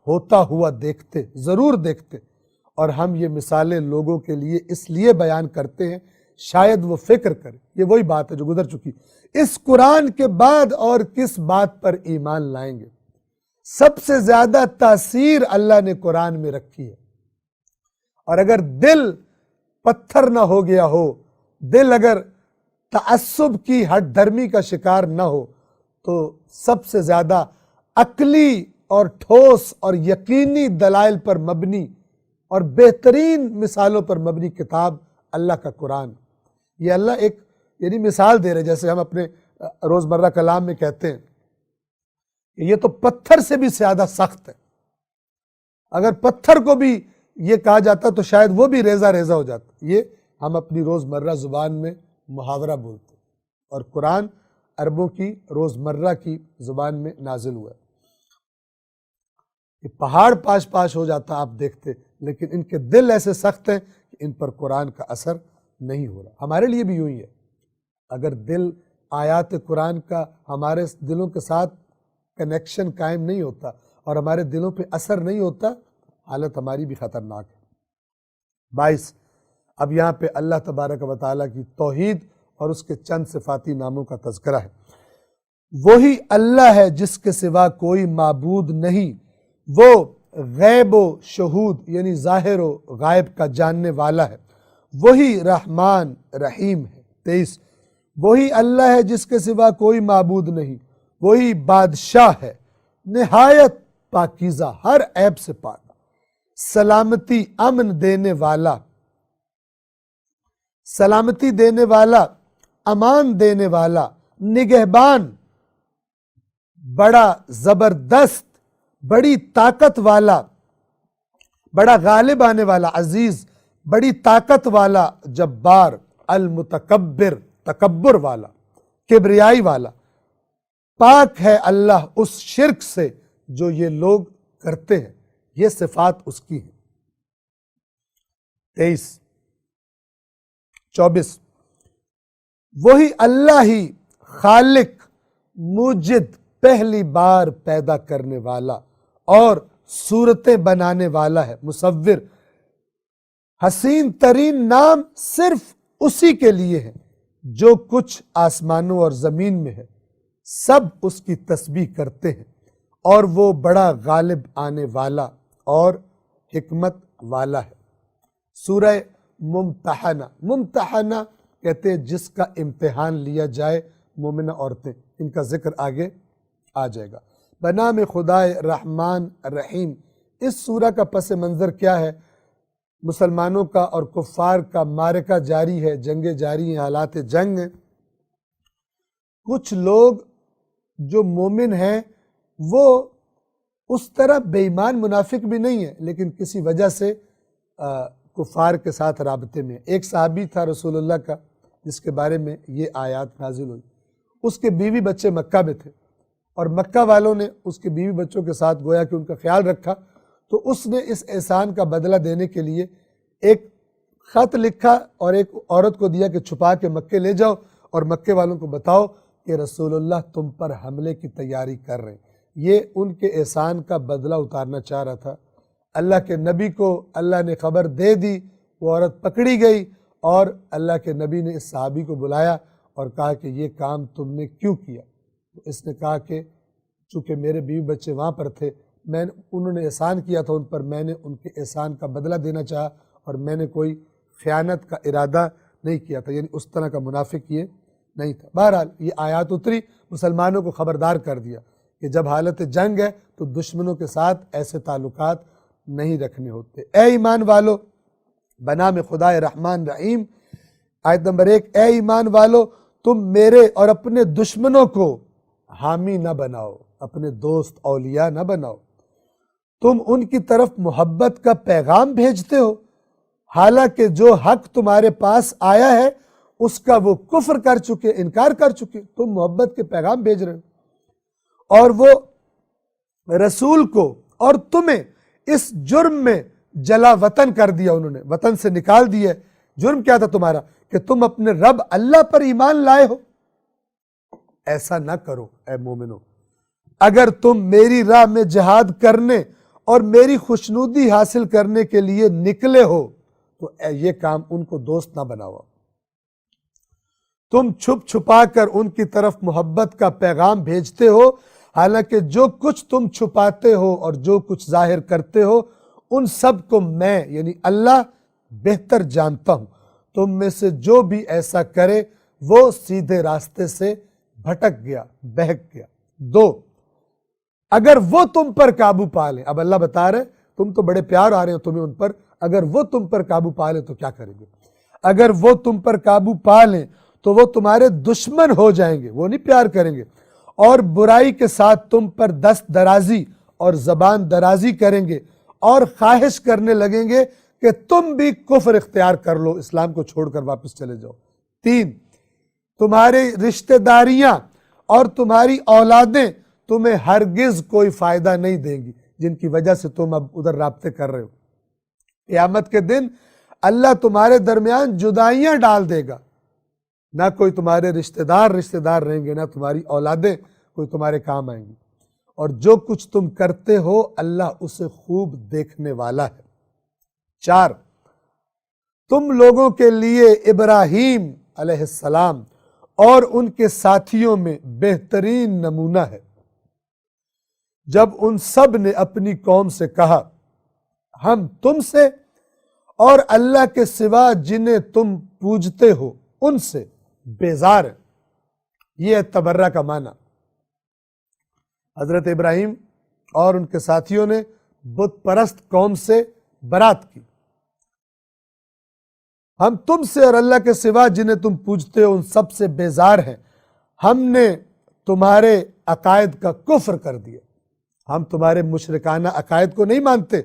ہوتا ہوا دیکھتے، ضرور دیکھتے، اور ہم یہ مثالیں لوگوں کے لیے اس لیے بیان کرتے ہیں شاید وہ فکر کرے۔ یہ وہی بات ہے جو گزر چکی، اس قرآن کے بعد اور کس بات پر ایمان لائیں گے؟ سب سے زیادہ تاثیر اللہ نے قرآن میں رکھی ہے، اور اگر دل پتھر نہ ہو گیا ہو، دل اگر تعصب کی ہٹ دھرمی کا شکار نہ ہو، تو سب سے زیادہ عقلی اور ٹھوس اور یقینی دلائل پر مبنی اور بہترین مثالوں پر مبنی کتاب اللہ کا قرآن۔ یہ اللہ ایک یعنی مثال دے رہے، جیسے ہم اپنے روزمرہ کلام میں کہتے ہیں کہ یہ تو پتھر سے بھی زیادہ سخت ہے، اگر پتھر کو بھی یہ کہا جاتا تو شاید وہ بھی ریزہ ریزہ ہو جاتا۔ یہ ہم اپنی روزمرہ زبان میں محاورہ بولتے ہیں، اور قرآن عربوں کی روزمرہ کی زبان میں نازل ہوا ہے۔ کہ پہاڑ پاش پاش ہو جاتا آپ دیکھتے، لیکن ان کے دل ایسے سخت ہیں کہ ان پر قرآن کا اثر نہیں ہو رہا۔ ہمارے لیے بھی یوں ہی ہے، اگر دل آیات قرآن کا ہمارے دلوں کے ساتھ کنیکشن قائم نہیں ہوتا اور ہمارے دلوں پہ اثر نہیں ہوتا، حالت ہماری بھی خطرناک ہے۔ 22 اب یہاں پہ اللہ تبارک و تعالیٰ کی توحید اور اس کے چند صفاتی ناموں کا تذکرہ ہے۔ وہی اللہ ہے جس کے سوا کوئی معبود نہیں، وہ غیب و شہود یعنی ظاہر و غائب کا جاننے والا ہے، وہی رحمان رحیم ہے۔ 23 وہی اللہ ہے جس کے سوا کوئی معبود نہیں، وہی بادشاہ ہے نہایت پاکیزہ، ہر عیب سے پاک، سلامتی امن دینے والا، سلامتی دینے والا، امان دینے والا، نگہبان، بڑا زبردست، بڑی طاقت والا، بڑا غالب آنے والا، عزیز، بڑی طاقت والا، جبار، المتکبر، تکبر والا، کبریائی والا۔ پاک ہے اللہ اس شرک سے جو یہ لوگ کرتے ہیں، یہ صفات اس کی ہیں۔ 23 24 وہی اللہ ہی خالق، موجد، پہلی بار پیدا کرنے والا اور صورتیں بنانے والا ہے، مصور۔ حسین ترین نام صرف اسی کے لیے ہے، جو کچھ آسمانوں اور زمین میں ہے سب اس کی تسبیح کرتے ہیں، اور وہ بڑا غالب آنے والا اور حکمت والا ہے۔ سورہ ممتحنہ، ممتحنہ کہتے ہیں جس کا امتحان لیا جائے، مومنہ عورتیں، ان کا ذکر آگے آ جائے گا۔ بنام خدائے رحمان رحیم۔ اس سورہ کا پس منظر کیا ہے؟ مسلمانوں کا اور کفار کا معرکہ جاری ہے، جنگیں جاری ہیں، حالات جنگ ہیں۔ کچھ لوگ جو مومن ہیں وہ اس طرح بے ایمان منافق بھی نہیں ہیں، لیکن کسی وجہ سے کفار کے ساتھ رابطے میں۔ ایک صحابی تھا رسول اللہ کا جس کے بارے میں یہ آیات نازل ہوئی، اس کے بیوی بچے مکہ میں تھے، اور مکہ والوں نے اس کے بیوی بچوں کے ساتھ گویا کہ ان کا خیال رکھا، تو اس نے اس احسان کا بدلہ دینے کے لیے ایک خط لکھا اور ایک عورت کو دیا کہ چھپا کے مکے لے جاؤ اور مکے والوں کو بتاؤ کہ رسول اللہ تم پر حملے کی تیاری کر رہے ہیں۔ یہ ان کے احسان کا بدلہ اتارنا چاہ رہا تھا۔ اللہ کے نبی کو اللہ نے خبر دے دی، وہ عورت پکڑی گئی، اور اللہ کے نبی نے اس صحابی کو بلایا اور کہا کہ یہ کام تم نے کیوں کیا؟ اس نے کہا کہ چونکہ میرے بیوی بچے وہاں پر تھے، انہوں نے احسان کیا تھا ان پر، میں نے ان کے احسان کا بدلہ دینا چاہا، اور میں نے کوئی خیانت کا ارادہ نہیں کیا تھا، یعنی اس طرح کا منافق یہ نہیں تھا۔ بہرحال یہ آیات اتری، مسلمانوں کو خبردار کر دیا کہ جب حالت جنگ ہے تو دشمنوں کے ساتھ ایسے تعلقات نہیں رکھنے ہوتے۔ اے ایمان والو، بنام خدائے رحمان رحیم، آیت نمبر 1، اے ایمان والو تم میرے اور اپنے دشمنوں کو حامی نہ بناؤ، اپنے دوست اولیاء نہ بناؤ، تم ان کی طرف محبت کا پیغام بھیجتے ہو، حالانکہ جو حق تمہارے پاس آیا ہے اس کا وہ کفر کر چکے، انکار کر چکے، تم محبت کے پیغام بھیج رہے ہو، اور وہ رسول کو اور تمہیں اس جرم میں جلا وطن کر دیا، انہوں نے وطن سے نکال دیا۔ جرم کیا تھا تمہارا؟ کہ تم اپنے رب اللہ پر ایمان لائے ہو۔ ایسا نہ کرو اے مومنو، اگر تم میری راہ میں جہاد کرنے اور میری خوشنودی حاصل کرنے کے لیے نکلے ہو تو یہ کام ان کو دوست نہ بناؤ۔ تم چھپ چھپا کر ان کی طرف محبت کا پیغام بھیجتے ہو، حالانکہ جو کچھ تم چھپاتے ہو اور جو کچھ ظاہر کرتے ہو ان سب کو میں یعنی اللہ بہتر جانتا ہوں۔ تم میں سے جو بھی ایسا کرے وہ سیدھے راستے سے بھٹک گیا، بہک گیا۔ 2، اگر وہ تم پر قابو پا لیں، اب اللہ بتا رہے تم تو بڑے پیار آ رہے ہیں تمہیں ان پر، اگر وہ تم پر قابو پا لیں تو کیا کریں گے؟ اگر وہ تم پر قابو پا لیں تو وہ تمہارے دشمن ہو جائیں گے، وہ نہیں پیار کریں گے، اور برائی کے ساتھ تم پر دست درازی اور زبان درازی کریں گے، اور خواہش کرنے لگیں گے کہ تم بھی کفر اختیار کر لو، اسلام کو چھوڑ کر واپس چلے جاؤ۔ 3، تمہاری رشتہ داریاں اور تمہاری اولادیں تمہیں ہرگز کوئی فائدہ نہیں دیں گی جن کی وجہ سے تم اب ادھر رابطے کر رہے ہو۔ قیامت کے دن اللہ تمہارے درمیان جدائیاں ڈال دے گا، نہ کوئی تمہارے رشتہ دار رہیں گے، نہ تمہاری اولادیں کوئی تمہارے کام آئیں گی، اور جو کچھ تم کرتے ہو اللہ اسے خوب دیکھنے والا ہے۔ 4، تم لوگوں کے لیے ابراہیم علیہ السلام اور ان کے ساتھیوں میں بہترین نمونہ ہے، جب ان سب نے اپنی قوم سے کہا ہم تم سے اور اللہ کے سوا جنہیں تم پوجتے ہو ان سے بیزار ہیں۔ یہ ہے تبرہ کا معنی۔ حضرت ابراہیم اور ان کے ساتھیوں نے بت پرست قوم سے برات کی، ہم تم سے اور اللہ کے سوا جنہیں تم پوجتے ہو ان سب سے بیزار ہیں، ہم نے تمہارے عقائد کا کفر کر دیا، ہم تمہارے مشرکانہ عقائد کو نہیں مانتے،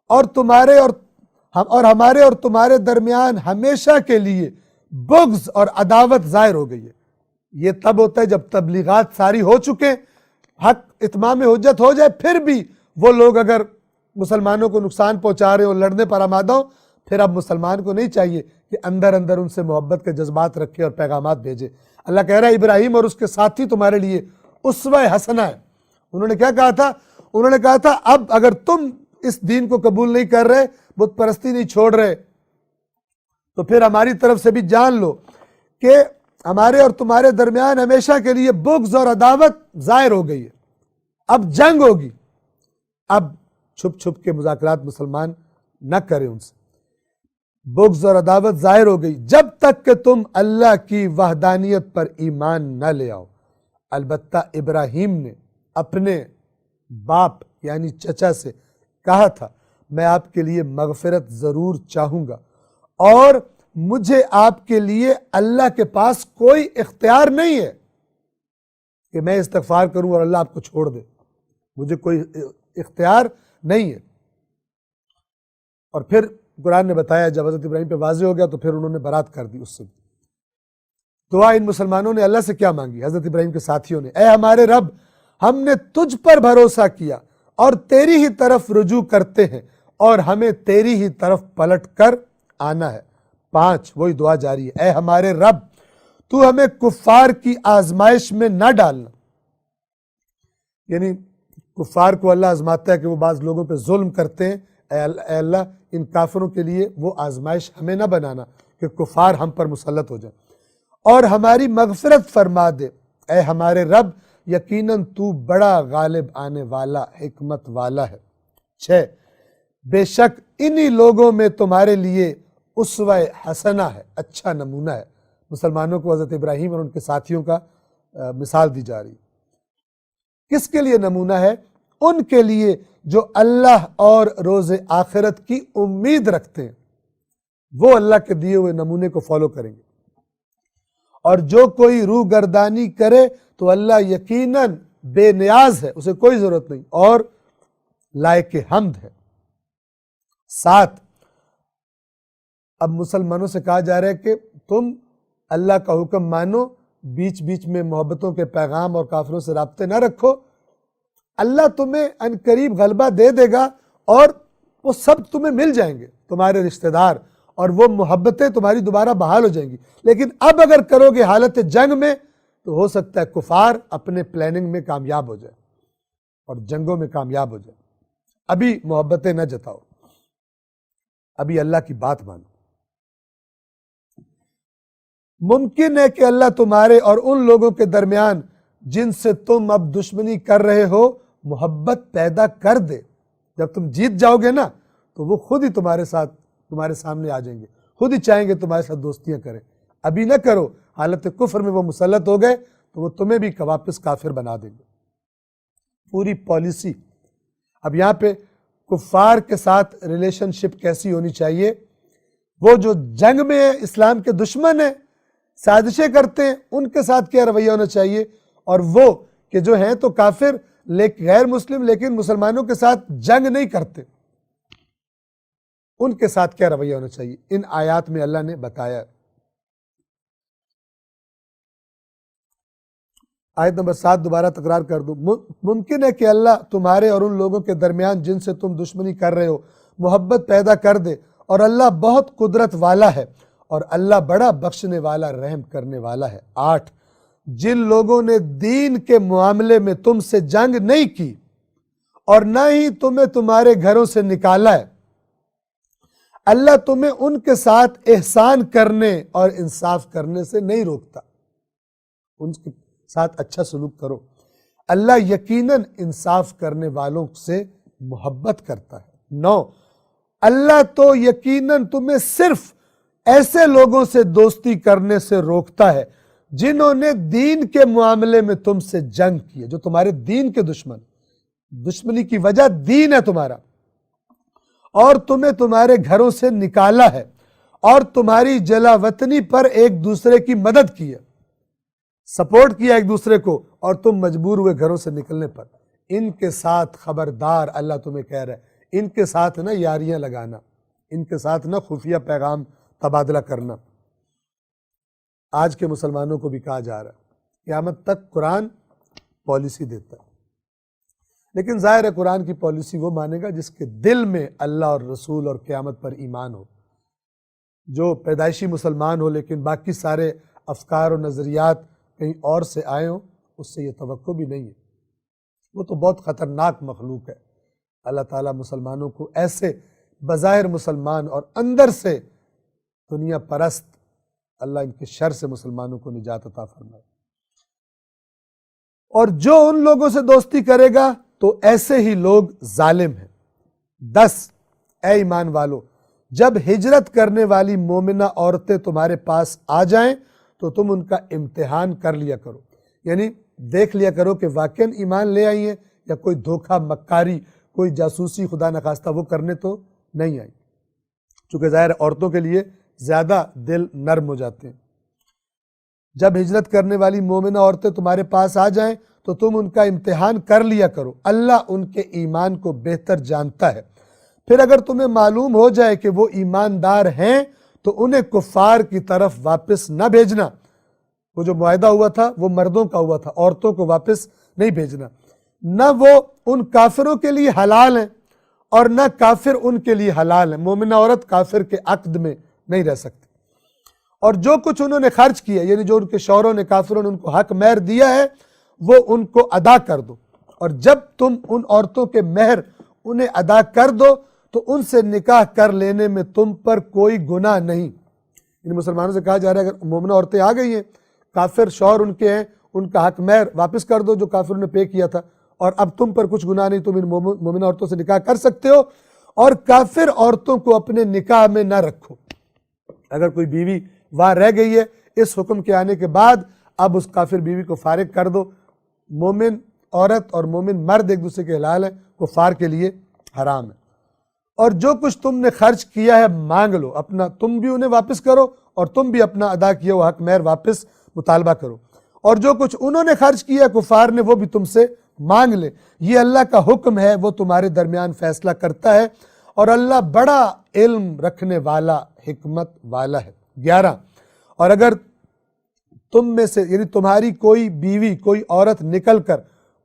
اور ہمارے اور تمہارے درمیان ہمیشہ کے لیے بغض اور عداوت ظاہر ہو گئی ہے۔ یہ تب ہوتا ہے جب تبلیغات ساری ہو چکے، حق اتمام حجت ہو جائے، پھر بھی وہ لوگ اگر مسلمانوں کو نقصان پہنچا رہے ہو، لڑنے پر آمادہ ہو، پھر اب مسلمان کو نہیں چاہیے کہ اندر ان سے محبت کے جذبات رکھے اور پیغامات بھیجے۔ اللہ کہہ رہا ہے ابراہیم اور اس کے ساتھی تمہارے لیے اسوہ حسنہ ہے۔ انہوں نے کیا کہا تھا؟ انہوں نے کہا تھا اب اگر تم اس دین کو قبول نہیں کر رہے، بت پرستی نہیں چھوڑ رہے، تو پھر ہماری طرف سے بھی جان لو کہ ہمارے اور تمہارے درمیان ہمیشہ کے لیے بغض اور عداوت ظاہر ہو گئی ہے، اب جنگ ہوگی۔ اب چھپ کے مذاکرات مسلمان نہ کریں ان سے، بغض اور عداوت ظاہر ہو گئی جب تک کہ تم اللہ کی وحدانیت پر ایمان نہ لے آؤ۔ البتہ ابراہیم نے اپنے باپ یعنی چچا سے کہا تھا میں آپ کے لیے مغفرت ضرور چاہوں گا، اور مجھے آپ کے لیے اللہ کے پاس کوئی اختیار نہیں ہے کہ میں استغفار کروں اور اللہ آپ کو چھوڑ دے، مجھے کوئی اختیار نہیں ہے۔ اور پھر قرآن نے بتایا جب حضرت ابراہیم پہ واضح ہو گیا تو پھر انہوں نے برات کر دی اس سے۔ دعا ان مسلمانوں نے اللہ سے کیا مانگی؟ حضرت ابراہیم کے ساتھیوں نے، اے ہمارے رب، ہم نے تجھ پر بھروسہ کیا اور تیری ہی طرف رجوع کرتے ہیں، اور ہمیں تیری ہی طرف پلٹ کر آنا ہے۔ 5، وہی دعا جاری ہے، اے ہمارے رب، تو ہمیں کفار کی آزمائش میں نہ ڈالنا، یعنی کفار کو اللہ آزماتا ہے کہ وہ بعض لوگوں پہ ظلم کرتے ہیں، اے اللہ ان کافروں کے لیے وہ آزمائش ہمیں نہ بنانا کہ کفار ہم پر مسلط ہو جائیں، اور ہماری مغفرت فرما دے، اے ہمارے رب، یقیناً تو بڑا غالب آنے والا حکمت والا ہے۔ 6، بے شک انہی لوگوں میں تمہارے لیے اسوہ حسنہ ہے، اچھا نمونہ ہے۔ مسلمانوں کو حضرت ابراہیم اور ان کے ساتھیوں کا مثال دی جا رہی ہے۔ کس کے لیے نمونہ ہے؟ ان کے لیے جو اللہ اور روز آخرت کی امید رکھتے ہیں، وہ اللہ کے دیے ہوئے نمونے کو فالو کریں گے، اور جو کوئی روح گردانی کرے تو اللہ یقیناً بے نیاز ہے، اسے کوئی ضرورت نہیں، اور لائق حمد ہے۔ 7، اب مسلمانوں سے کہا جا رہا ہے کہ تم اللہ کا حکم مانو، بیچ بیچ میں محبتوں کے پیغام اور کافروں سے رابطے نہ رکھو، اللہ تمہیں ان قریب غلبہ دے دے گا، اور وہ سب تمہیں مل جائیں گے، تمہارے رشتہ دار، اور وہ محبتیں تمہاری دوبارہ بحال ہو جائیں گی۔ لیکن اب اگر کرو گے حالت جنگ میں تو ہو سکتا ہے کفار اپنے پلاننگ میں کامیاب ہو جائے اور جنگوں میں کامیاب ہو جائے۔ ابھی محبتیں نہ جتاؤ، ابھی اللہ کی بات مانو۔ ممکن ہے کہ اللہ تمہارے اور ان لوگوں کے درمیان جن سے تم اب دشمنی کر رہے ہو محبت پیدا کر دے، جب تم جیت جاؤ گے نا تو وہ خود ہی تمہارے سامنے آ جائیں گے، خود ہی چاہیں گے تمہارے ساتھ دوستیاں کریں۔ ابھی نہ کرو، حالت کفر میں وہ مسلط ہو گئے تو وہ تمہیں بھی واپس کافر بنا دیں گے۔ پوری پالیسی اب یہاں پہ کفار کے ساتھ ریلیشن شپ کیسی ہونی چاہیے؟ وہ جو جنگ میں ہے، اسلام کے دشمن ہیں، سازشیں کرتے ہیں، ان کے ساتھ کیا رویہ ہونا چاہیے؟ اور وہ کہ جو ہیں تو کافر غیر مسلم لیکن مسلمانوں کے ساتھ جنگ نہیں کرتے، ان کے ساتھ کیا رویہ ہونا چاہیے؟ ان آیات میں اللہ نے بتایا۔ آیت نمبر 7 دوبارہ تکرار کر دوں، ممکن ہے کہ اللہ تمہارے اور ان لوگوں کے درمیان جن سے تم دشمنی کر رہے ہو محبت پیدا کر دے، اور اللہ بہت قدرت والا ہے، اور اللہ بڑا بخشنے والا رحم کرنے والا ہے۔ 8، جن لوگوں نے دین کے معاملے میں تم سے جنگ نہیں کی اور نہ ہی تمہیں تمہارے گھروں سے نکالا ہے، اللہ تمہیں ان کے ساتھ احسان کرنے اور انصاف کرنے سے نہیں روکتا، ان کے ساتھ اچھا سلوک کرو، اللہ یقیناً انصاف کرنے والوں سے محبت کرتا ہے۔ 9، اللہ تو یقیناً تمہیں صرف ایسے لوگوں سے دوستی کرنے سے روکتا ہے جنہوں نے دین کے معاملے میں تم سے جنگ کی ہے، جو تمہارے دین کے دشمنی کی وجہ دین ہے تمہارا، اور تمہیں تمہارے گھروں سے نکالا ہے، اور تمہاری جلا وطنی پر ایک دوسرے کی مدد کی ہے، سپورٹ کیا ایک دوسرے کو، اور تم مجبور ہوئے گھروں سے نکلنے پر۔ ان کے ساتھ خبردار، اللہ تمہیں کہہ رہا ہے، ان کے ساتھ نہ یاریاں لگانا، ان کے ساتھ نہ خفیہ پیغام تبادلہ کرنا۔ آج کے مسلمانوں کو بھی کہا جا رہا ہے قیامت تک قرآن پالیسی دیتا ہے، لیکن ظاہر ہے قرآن کی پالیسی وہ مانے گا جس کے دل میں اللہ اور رسول اور قیامت پر ایمان ہو۔ جو پیدائشی مسلمان ہو لیکن باقی سارے افکار و نظریات کہیں اور سے آئے ہوں، اس سے یہ توقع بھی نہیں ہے، وہ تو بہت خطرناک مخلوق ہے۔ اللہ تعالیٰ مسلمانوں کو ایسے بظاہر مسلمان اور اندر سے دنیا پرست، اللہ ان کے شر سے مسلمانوں کو نجات عطا فرمائے۔ اور جو ان لوگوں سے دوستی کرے گا تو ایسے ہی لوگ ظالم ہیں۔ 10، اے ایمان والو، جب ہجرت کرنے والی مومنہ عورتیں تمہارے پاس آ جائیں تو تم ان کا امتحان کر لیا کرو، یعنی دیکھ لیا کرو کہ واقعاً ایمان لے آئی ہیں یا کوئی دھوکہ مکاری، کوئی جاسوسی خدا نخواستہ وہ کرنے تو نہیں آئی، چونکہ ظاہر عورتوں کے لیے زیادہ دل نرم ہو جاتے ہیں۔ جب ہجرت کرنے والی مومنہ عورتیں تمہارے پاس آ جائیں تو تم ان کا امتحان کر لیا کرو، اللہ ان کے ایمان کو بہتر جانتا ہے۔ پھر اگر تمہیں معلوم ہو جائے کہ وہ ایماندار ہیں تو انہیں کفار کی طرف واپس نہ بھیجنا۔ وہ جو معاہدہ ہوا تھا وہ مردوں کا ہوا تھا، عورتوں کو واپس نہیں بھیجنا۔ نہ وہ ان کافروں کے لیے حلال ہیں اور نہ کافر ان کے لیے حلال ہیں، مومنہ عورت کافر کے عقد میں نہیں رہ سکتی۔ اور جو کچھ انہوں نے خرچ کیا، یعنی جو ان کے شوہروں نے، کافروں نے ان کو حق مہر دیا ہے، وہ ان کو ادا کر دو، اور جب تم ان عورتوں کے مہر انہیں ادا کر دو تو ان سے نکاح کر لینے میں تم پر کوئی گناہ نہیں۔ ان مسلمانوں سے کہا جا رہا ہے اگر مومنہ عورتیں آ گئی ہیں، کافر شوہر ان کے ہیں، ان کا حق مہر واپس کر دو جو کافروں نے پے کیا تھا، اور اب تم پر کچھ گناہ نہیں، تم ان مومنہ عورتوں سے نکاح کر سکتے ہو، اور کافر عورتوں کو اپنے نکاح میں نہ رکھو۔ اگر کوئی بیوی وہاں رہ گئی ہے اس حکم کے آنے کے بعد، اب اس کافر بیوی کو فارغ کر دو۔ مومن عورت اور مومن مرد ایک دوسرے کے حلال ہیں، کفار کے لیے حرام ہے۔ اور جو کچھ تم نے خرچ کیا ہے مانگ لو، اپنا تم بھی انہیں واپس کرو اور تم بھی اپنا ادا کیا وہ حق مہر واپس مطالبہ کرو، اور جو کچھ انہوں نے خرچ کیا کفار نے وہ بھی تم سے مانگ لے۔ یہ اللہ کا حکم ہے، وہ تمہارے درمیان فیصلہ کرتا ہے، اور اللہ بڑا علم رکھنے والا، حکمت والا ہے۔ 11، اور اگر تم میں سے یعنی تمہاری کوئی بیوی، کوئی عورت نکل کر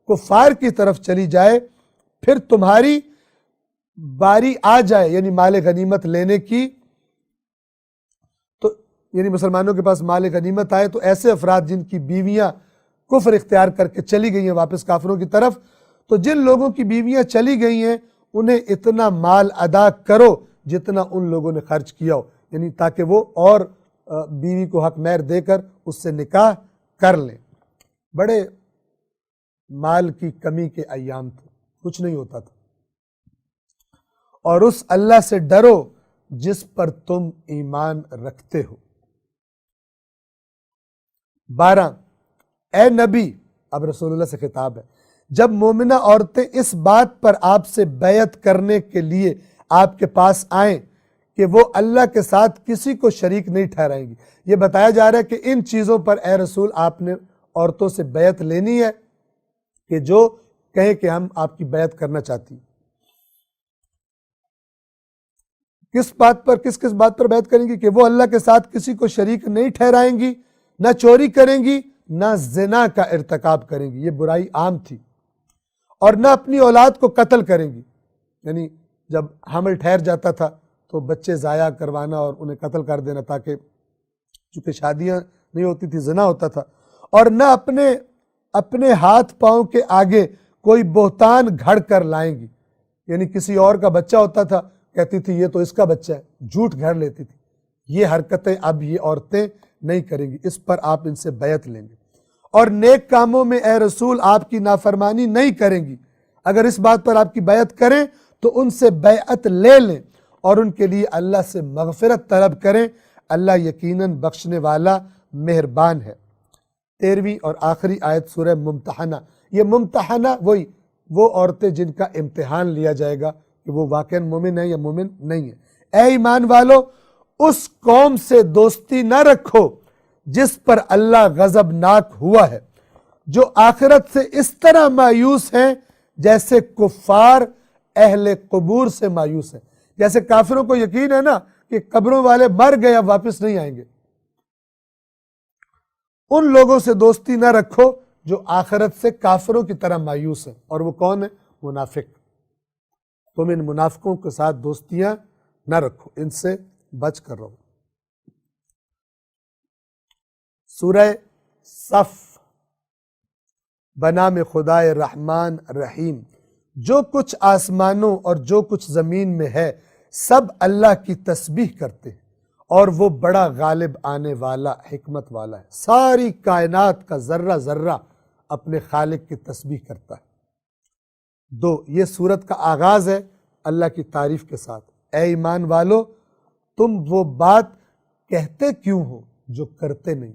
کفار کی طرف چلی جائے، پھر تمہاری باری آ جائے یعنی مال غنیمت لینے کی، تو یعنی مسلمانوں کے پاس مال غنیمت آئے، تو ایسے افراد جن کی بیویاں کفر اختیار کر کے چلی گئی ہیں واپس کافروں کی طرف، تو جن لوگوں کی بیویاں چلی گئی ہیں انہیں اتنا مال ادا کرو جتنا ان لوگوں نے خرچ کیا ہو، یعنی تاکہ وہ اور بیوی کو حق مہر دے کر اس سے نکاح کر لیں۔ بڑے مال کی کمی کے ایام تھے، کچھ نہیں ہوتا تھا، اور اس اللہ سے ڈرو جس پر تم ایمان رکھتے ہو۔ 12، اے نبی، اب رسول اللہ سے خطاب ہے، جب مومنہ عورتیں اس بات پر آپ سے بیعت کرنے کے لیے آپ کے پاس آئیں کہ وہ اللہ کے ساتھ کسی کو شریک نہیں ٹھہرائیں گی، یہ بتایا جا رہا ہے کہ ان چیزوں پر اے رسول آپ نے عورتوں سے بیعت لینی ہے کہ جو کہیں کہ ہم آپ کی بیعت کرنا چاہتی ہیں۔ کس بات پر، کس کس بات پر بیعت کریں گی؟ کہ وہ اللہ کے ساتھ کسی کو شریک نہیں ٹھہرائیں گی، نہ چوری کریں گی، نہ زنا کا ارتکاب کریں گی، یہ برائی عام تھی، اور نہ اپنی اولاد کو قتل کریں گی، یعنی جب حمل ٹھہر جاتا تھا تو بچے ضائع کروانا اور انہیں قتل کر دینا، تاکہ چونکہ شادیاں نہیں ہوتی تھی، زنا ہوتا تھا، اور نہ اپنے ہاتھ پاؤں کے آگے کوئی بہتان گھڑ کر لائیں گی، یعنی کسی اور کا بچہ ہوتا تھا، کہتی تھی یہ تو اس کا بچہ ہے، جھوٹ گھڑ لیتی تھی، یہ حرکتیں اب یہ عورتیں نہیں کریں گی، اس پر آپ ان سے بیعت لیں گے، اور نیک کاموں میں اے رسول آپ کی نافرمانی نہیں کریں گی، اگر اس بات پر آپ کی بیعت کریں تو ان سے بیعت لے لیں اور ان کے لیے اللہ سے مغفرت طلب کریں، اللہ یقیناً بخشنے والا مہربان ہے۔ 13ویں اور آخری آیت سورہ ممتحنہ، یہ ممتحنہ وہ عورتیں جن کا امتحان لیا جائے گا کہ وہ واقعاً مومن ہے یا مومن نہیں ہے۔ اے ایمان والو، اس قوم سے دوستی نہ رکھو جس پر اللہ غضبناک ہوا ہے، جو آخرت سے اس طرح مایوس ہیں جیسے کفار اہل قبور سے مایوس ہیں، جیسے کافروں کو یقین ہے نا کہ قبروں والے مر گئے اب واپس نہیں آئیں گے، ان لوگوں سے دوستی نہ رکھو جو آخرت سے کافروں کی طرح مایوس ہیں، اور وہ کون ہے؟ منافق۔ تم ان منافقوں کے ساتھ دوستیاں نہ رکھو، ان سے بچ کر رہو۔ سورہ صف، بنام خدائے رحمان رحیم، جو کچھ آسمانوں اور جو کچھ زمین میں ہے سب اللہ کی تسبیح کرتے ہیں، اور وہ بڑا غالب آنے والا حکمت والا ہے۔ ساری کائنات کا ذرہ ذرہ اپنے خالق کی تسبیح کرتا ہے۔ 2، یہ سورت کا آغاز ہے اللہ کی تعریف کے ساتھ، اے ایمان والو تم وہ بات کہتے کیوں ہو جو کرتے نہیں۔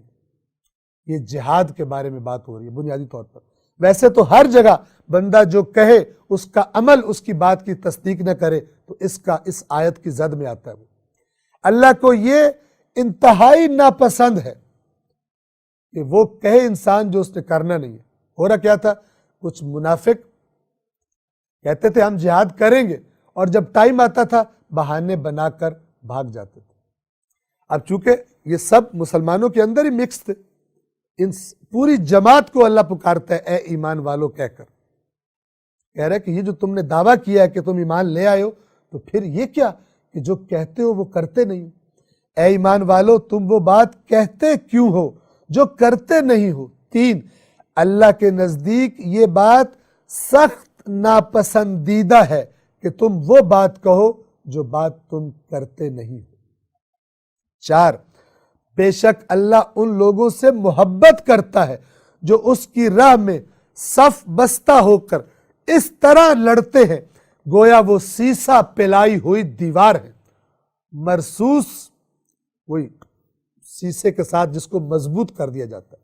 یہ جہاد کے بارے میں بات ہو رہی ہے بنیادی طور پر، ویسے تو ہر جگہ بندہ جو کہے اس کا عمل اس کی بات کی تصدیق نہ کرے تو اس آیت کی زد میں آتا ہے۔ وہ اللہ کو یہ انتہائی ناپسند ہے کہ وہ کہے انسان جو اس نے کرنا نہیں ہے۔ ہو رہا کیا تھا؟ کچھ منافق کہتے تھے ہم جہاد کریں گے، اور جب ٹائم آتا تھا بہانے بنا کر بھاگ جاتے تھے۔ اب چونکہ یہ سب مسلمانوں کے اندر ہی مکس تھے، ان پوری جماعت کو اللہ پکارتا ہے اے ایمان والو کہہ کر، کہہ رہا ہے کہ یہ جو تم نے دعویٰ کیا ہے کہ تم ایمان لے آئے ہو، تو پھر یہ کیا کہ جو کہتے ہو وہ کرتے نہیں۔ اے ایمان والو تم وہ بات کہتے کیوں ہو جو کرتے نہیں ہو۔ 3، اللہ کے نزدیک یہ بات سخت ناپسندیدہ ہے کہ تم وہ بات کہو جو بات تم کرتے نہیں ہو۔ 4، بے شک اللہ ان لوگوں سے محبت کرتا ہے جو اس کی راہ میں صف بستہ ہو کر اس طرح لڑتے ہیں گویا وہ سیسا پلائی ہوئی دیوار ہے، مرصوص، وہی سیسے کے ساتھ جس کو مضبوط کر دیا جاتا ہے،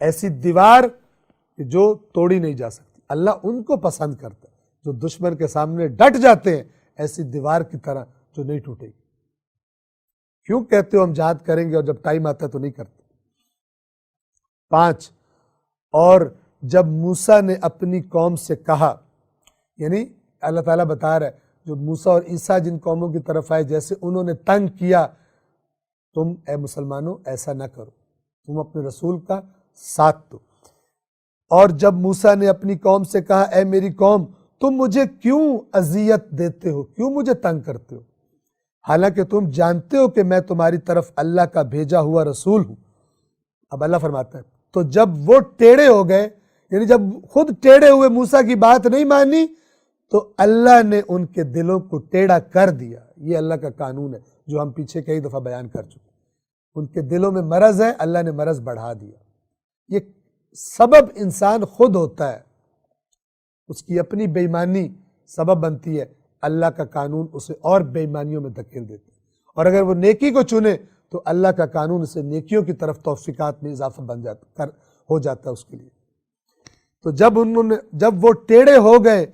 ایسی دیوار جو توڑی نہیں جا سکتی۔ اللہ ان کو پسند کرتا ہے جو دشمن کے سامنے ڈٹ جاتے ہیں ایسی دیوار کی طرح جو نہیں ٹوٹے گی۔ کیوں کہتے ہو ہم جہاد کریں گے اور جب ٹائم آتا ہے تو نہیں کرتے۔ 5، اور جب موسیٰ نے اپنی قوم سے کہا، یعنی اللہ تعالیٰ بتا رہا ہے جو موسیٰ اور عیسیٰ جن قوموں کی طرف آئے جیسے انہوں نے تنگ کیا، تم اے مسلمانوں ایسا نہ کرو، تم اپنے رسول کا ساتھ دو۔ اور جب موسیٰ نے اپنی قوم سے کہا اے میری قوم تم مجھے کیوں اذیت دیتے ہو، کیوں مجھے تنگ کرتے ہو، حالانکہ تم جانتے ہو کہ میں تمہاری طرف اللہ کا بھیجا ہوا رسول ہوں۔ اب اللہ فرماتا ہے تو جب وہ ٹیڑھے ہو گئے، یعنی جب خود ٹیڑھے ہوئے موسیٰ کی بات نہیں مانی تو اللہ نے ان کے دلوں کو ٹیڑھا کر دیا۔ یہ اللہ کا قانون ہے جو ہم پیچھے کئی دفعہ بیان کر چکے۔ ان کے دلوں میں مرض ہے، اللہ نے مرض بڑھا دیا۔ یہ سبب انسان خود ہوتا ہے، اس کی اپنی بے ایمانی سبب بنتی ہے، اللہ کا قانون اسے اور بے ایمانیوں میں دھکیل دیتا ہے، اور اگر وہ نیکی کو چنے تو اللہ کا قانون اسے نیکیوں کی طرف توفیقات میں اضافہ ہو جاتا ہے اس کے لیے۔ تو جب وہ ٹیڑھے ہو گئے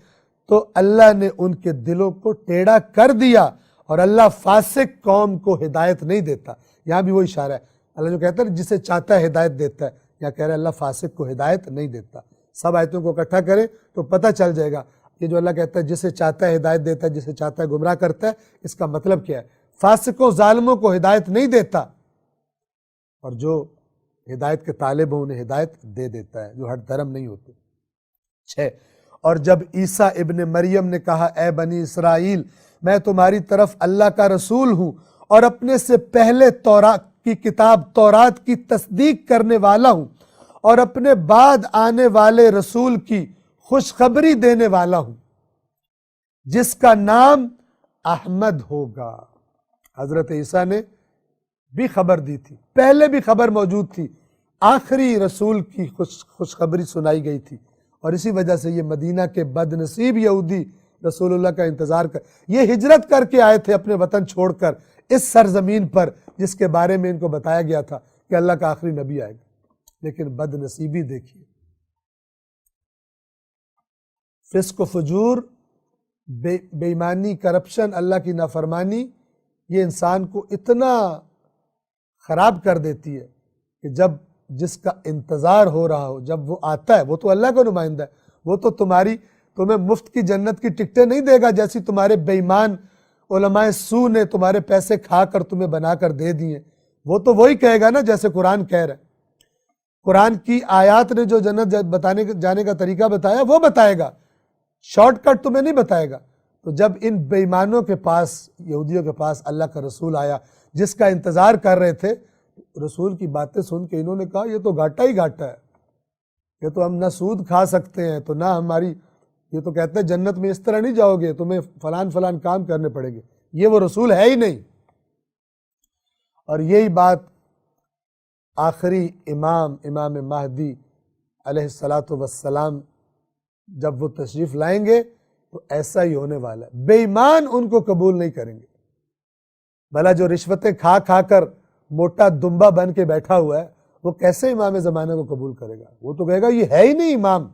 تو اللہ نے ان کے دلوں کو ٹیڑھا کر دیا، اور اللہ فاسق قوم کو ہدایت نہیں دیتا۔ یہاں بھی وہ اشارہ ہے، اللہ جو کہتا ہے جسے چاہتا ہے ہدایت دیتا ہے، یا کہہ رہا ہے اللہ فاسق کو ہدایت نہیں دیتا۔ سب آیتوں کو اکٹھا کریں تو پتہ چل جائے گا یہ جو اللہ کہتا ہے جسے چاہتا ہے ہدایت دیتا ہے، جسے چاہتا ہے گمراہ کرتا ہے، اس کا مطلب کیا ہے؟ فاسقوں ظالموں کو ہدایت نہیں دیتا، اور جو ہدایت کے طالب ہوں انہیں ہدایت دے دیتا ہے، جو ہٹ دھرم نہیں ہوتے۔ 6، اور جب عیسیٰ ابن مریم نے کہا اے بنی اسرائیل میں تمہاری طرف اللہ کا رسول ہوں اور اپنے سے پہلے تورات کی کتاب تورات کی تصدیق کرنے والا ہوں اور اپنے بعد آنے والے رسول کی خوشخبری دینے والا ہوں جس کا نام احمد ہوگا۔ حضرت عیسیٰ نے بھی خبر دی تھی، پہلے بھی خبر موجود تھی، آخری رسول کی خوشخبری سنائی گئی تھی، اور اسی وجہ سے یہ مدینہ کے بد نصیب یہودی رسول اللہ کا انتظار یہ ہجرت کر کے آئے تھے اپنے وطن چھوڑ کر اس سرزمین پر جس کے بارے میں ان کو بتایا گیا تھا کہ اللہ کا آخری نبی آئے گا، لیکن بد نصیبی دیکھیے، فسق و فجور، بے ایمانی، کرپشن، اللہ کی نافرمانی، یہ انسان کو اتنا خراب کر دیتی ہے کہ جب جس کا انتظار ہو رہا ہو جب وہ آتا ہے، وہ تو اللہ کا نمائندہ ہے، وہ تو تمہیں مفت کی جنت کی ٹکٹیں نہیں دے گا جیسی تمہارے بے ایمان علماء سو نے تمہارے پیسے کھا کر تمہیں بنا کر دے دیے، وہ تو وہی کہے گا نا جیسے قرآن کہہ رہا ہے۔ قرآن کی آیات نے جو جنت جانے کا طریقہ بتایا وہ بتائے گا، شارٹ کٹ تمہیں نہیں بتائے گا۔ تو جب ان بے ایمانوں کے پاس، یہودیوں کے پاس اللہ کا رسول آیا جس کا انتظار کر رہے تھے، رسول کی باتیں سن کے انہوں نے کہا یہ تو گھاٹا ہی گھاٹا ہے، یہ تو ہم نہ سود کھا سکتے ہیں، تو نہ ہماری، یہ تو کہتے ہیں جنت میں اس طرح نہیں جاؤ گے، تمہیں فلان کام کرنے پڑیں گے، یہ وہ رسول ہے ہی نہیں۔ اور یہی بات آخری امام مہدی علیہ السلام جب وہ تشریف لائیں گے تو ایسا ہی ہونے والا ہے، بے ایمان ان کو قبول نہیں کریں گے۔ بھلا جو رشوتیں کھا کھا کر موٹا دمبا بن کے بیٹھا ہوا ہے وہ کیسے امام زمانہ کو قبول کرے گا؟ وہ تو کہے گا یہ ہے ہی نہیں امام،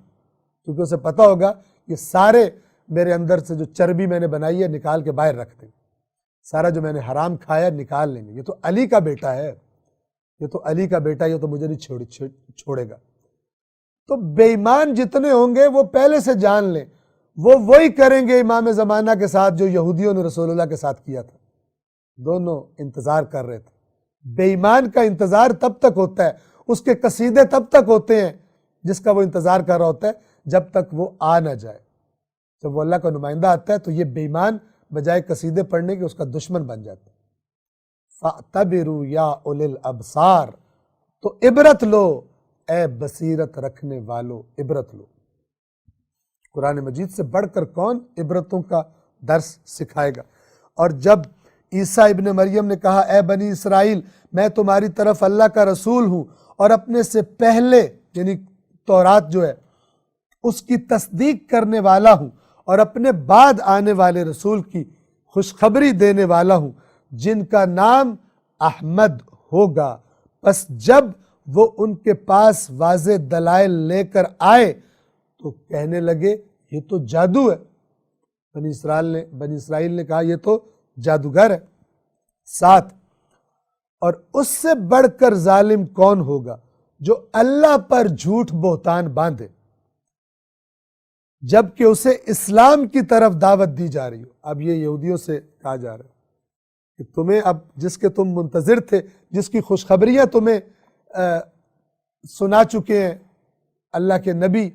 کیونکہ اسے پتا ہوگا یہ سارے میرے اندر سے جو چربی میں نے بنائی ہے نکال کے باہر رکھ دیں، سارا جو میں نے حرام کھایا نکال لیں گے، یہ تو علی کا بیٹا ہے، یہ تو علی کا بیٹا، یہ تو مجھے نہیں چھوڑے گا۔ تو بے ایمان جتنے ہوں گے وہ پہلے سے جان لیں وہ وہی کریں گے امام زمانہ کے ساتھ جو یہودیوں نے رسول اللہ کے ساتھ کیا تھا۔ دونوں انتظار کر رہے تھے۔ بے ایمان کا انتظار تب تک ہوتا ہے، اس کے قصیدے تب تک ہوتے ہیں جس کا وہ انتظار کر رہا ہوتا ہے جب تک وہ آ نہ جائے۔ جب وہ اللہ کا نمائندہ آتا ہے تو یہ بے ایمان بجائے قصیدے پڑھنے کے اس کا دشمن بن جاتا ہے۔ فَاعْتَبِرُوا يَا أُولِي الْأَبْصَارِ، تو عبرت لو اے بصیرت رکھنے والو، عبرت لو۔ قرآن مجید سے بڑھ کر کون عبرتوں کا درس سکھائے گا؟ اور جب عیسیٰ ابن مریم نے کہا اے بنی اسرائیل میں تمہاری طرف اللہ کا رسول ہوں اور اپنے سے پہلے یعنی تورات جو ہے اس کی تصدیق کرنے والا ہوں اور اپنے بعد آنے والے رسول کی خوشخبری دینے والا ہوں جن کا نام احمد ہوگا، پس جب وہ ان کے پاس واضح دلائل لے کر آئے تو کہنے لگے یہ تو جادو ہے۔ بنی اسرائیل نے کہا یہ تو جادوگر ہے۔ 7، اور اس سے بڑھ کر ظالم کون ہوگا جو اللہ پر جھوٹ بہتان باندھے جبکہ اسے اسلام کی طرف دعوت دی جا رہی ہو۔ اب یہ یہودیوں سے کہا جا رہا ہے کہ تمہیں اب جس کے تم منتظر تھے، جس کی خوشخبریاں تمہیں سنا چکے ہیں اللہ کے نبی،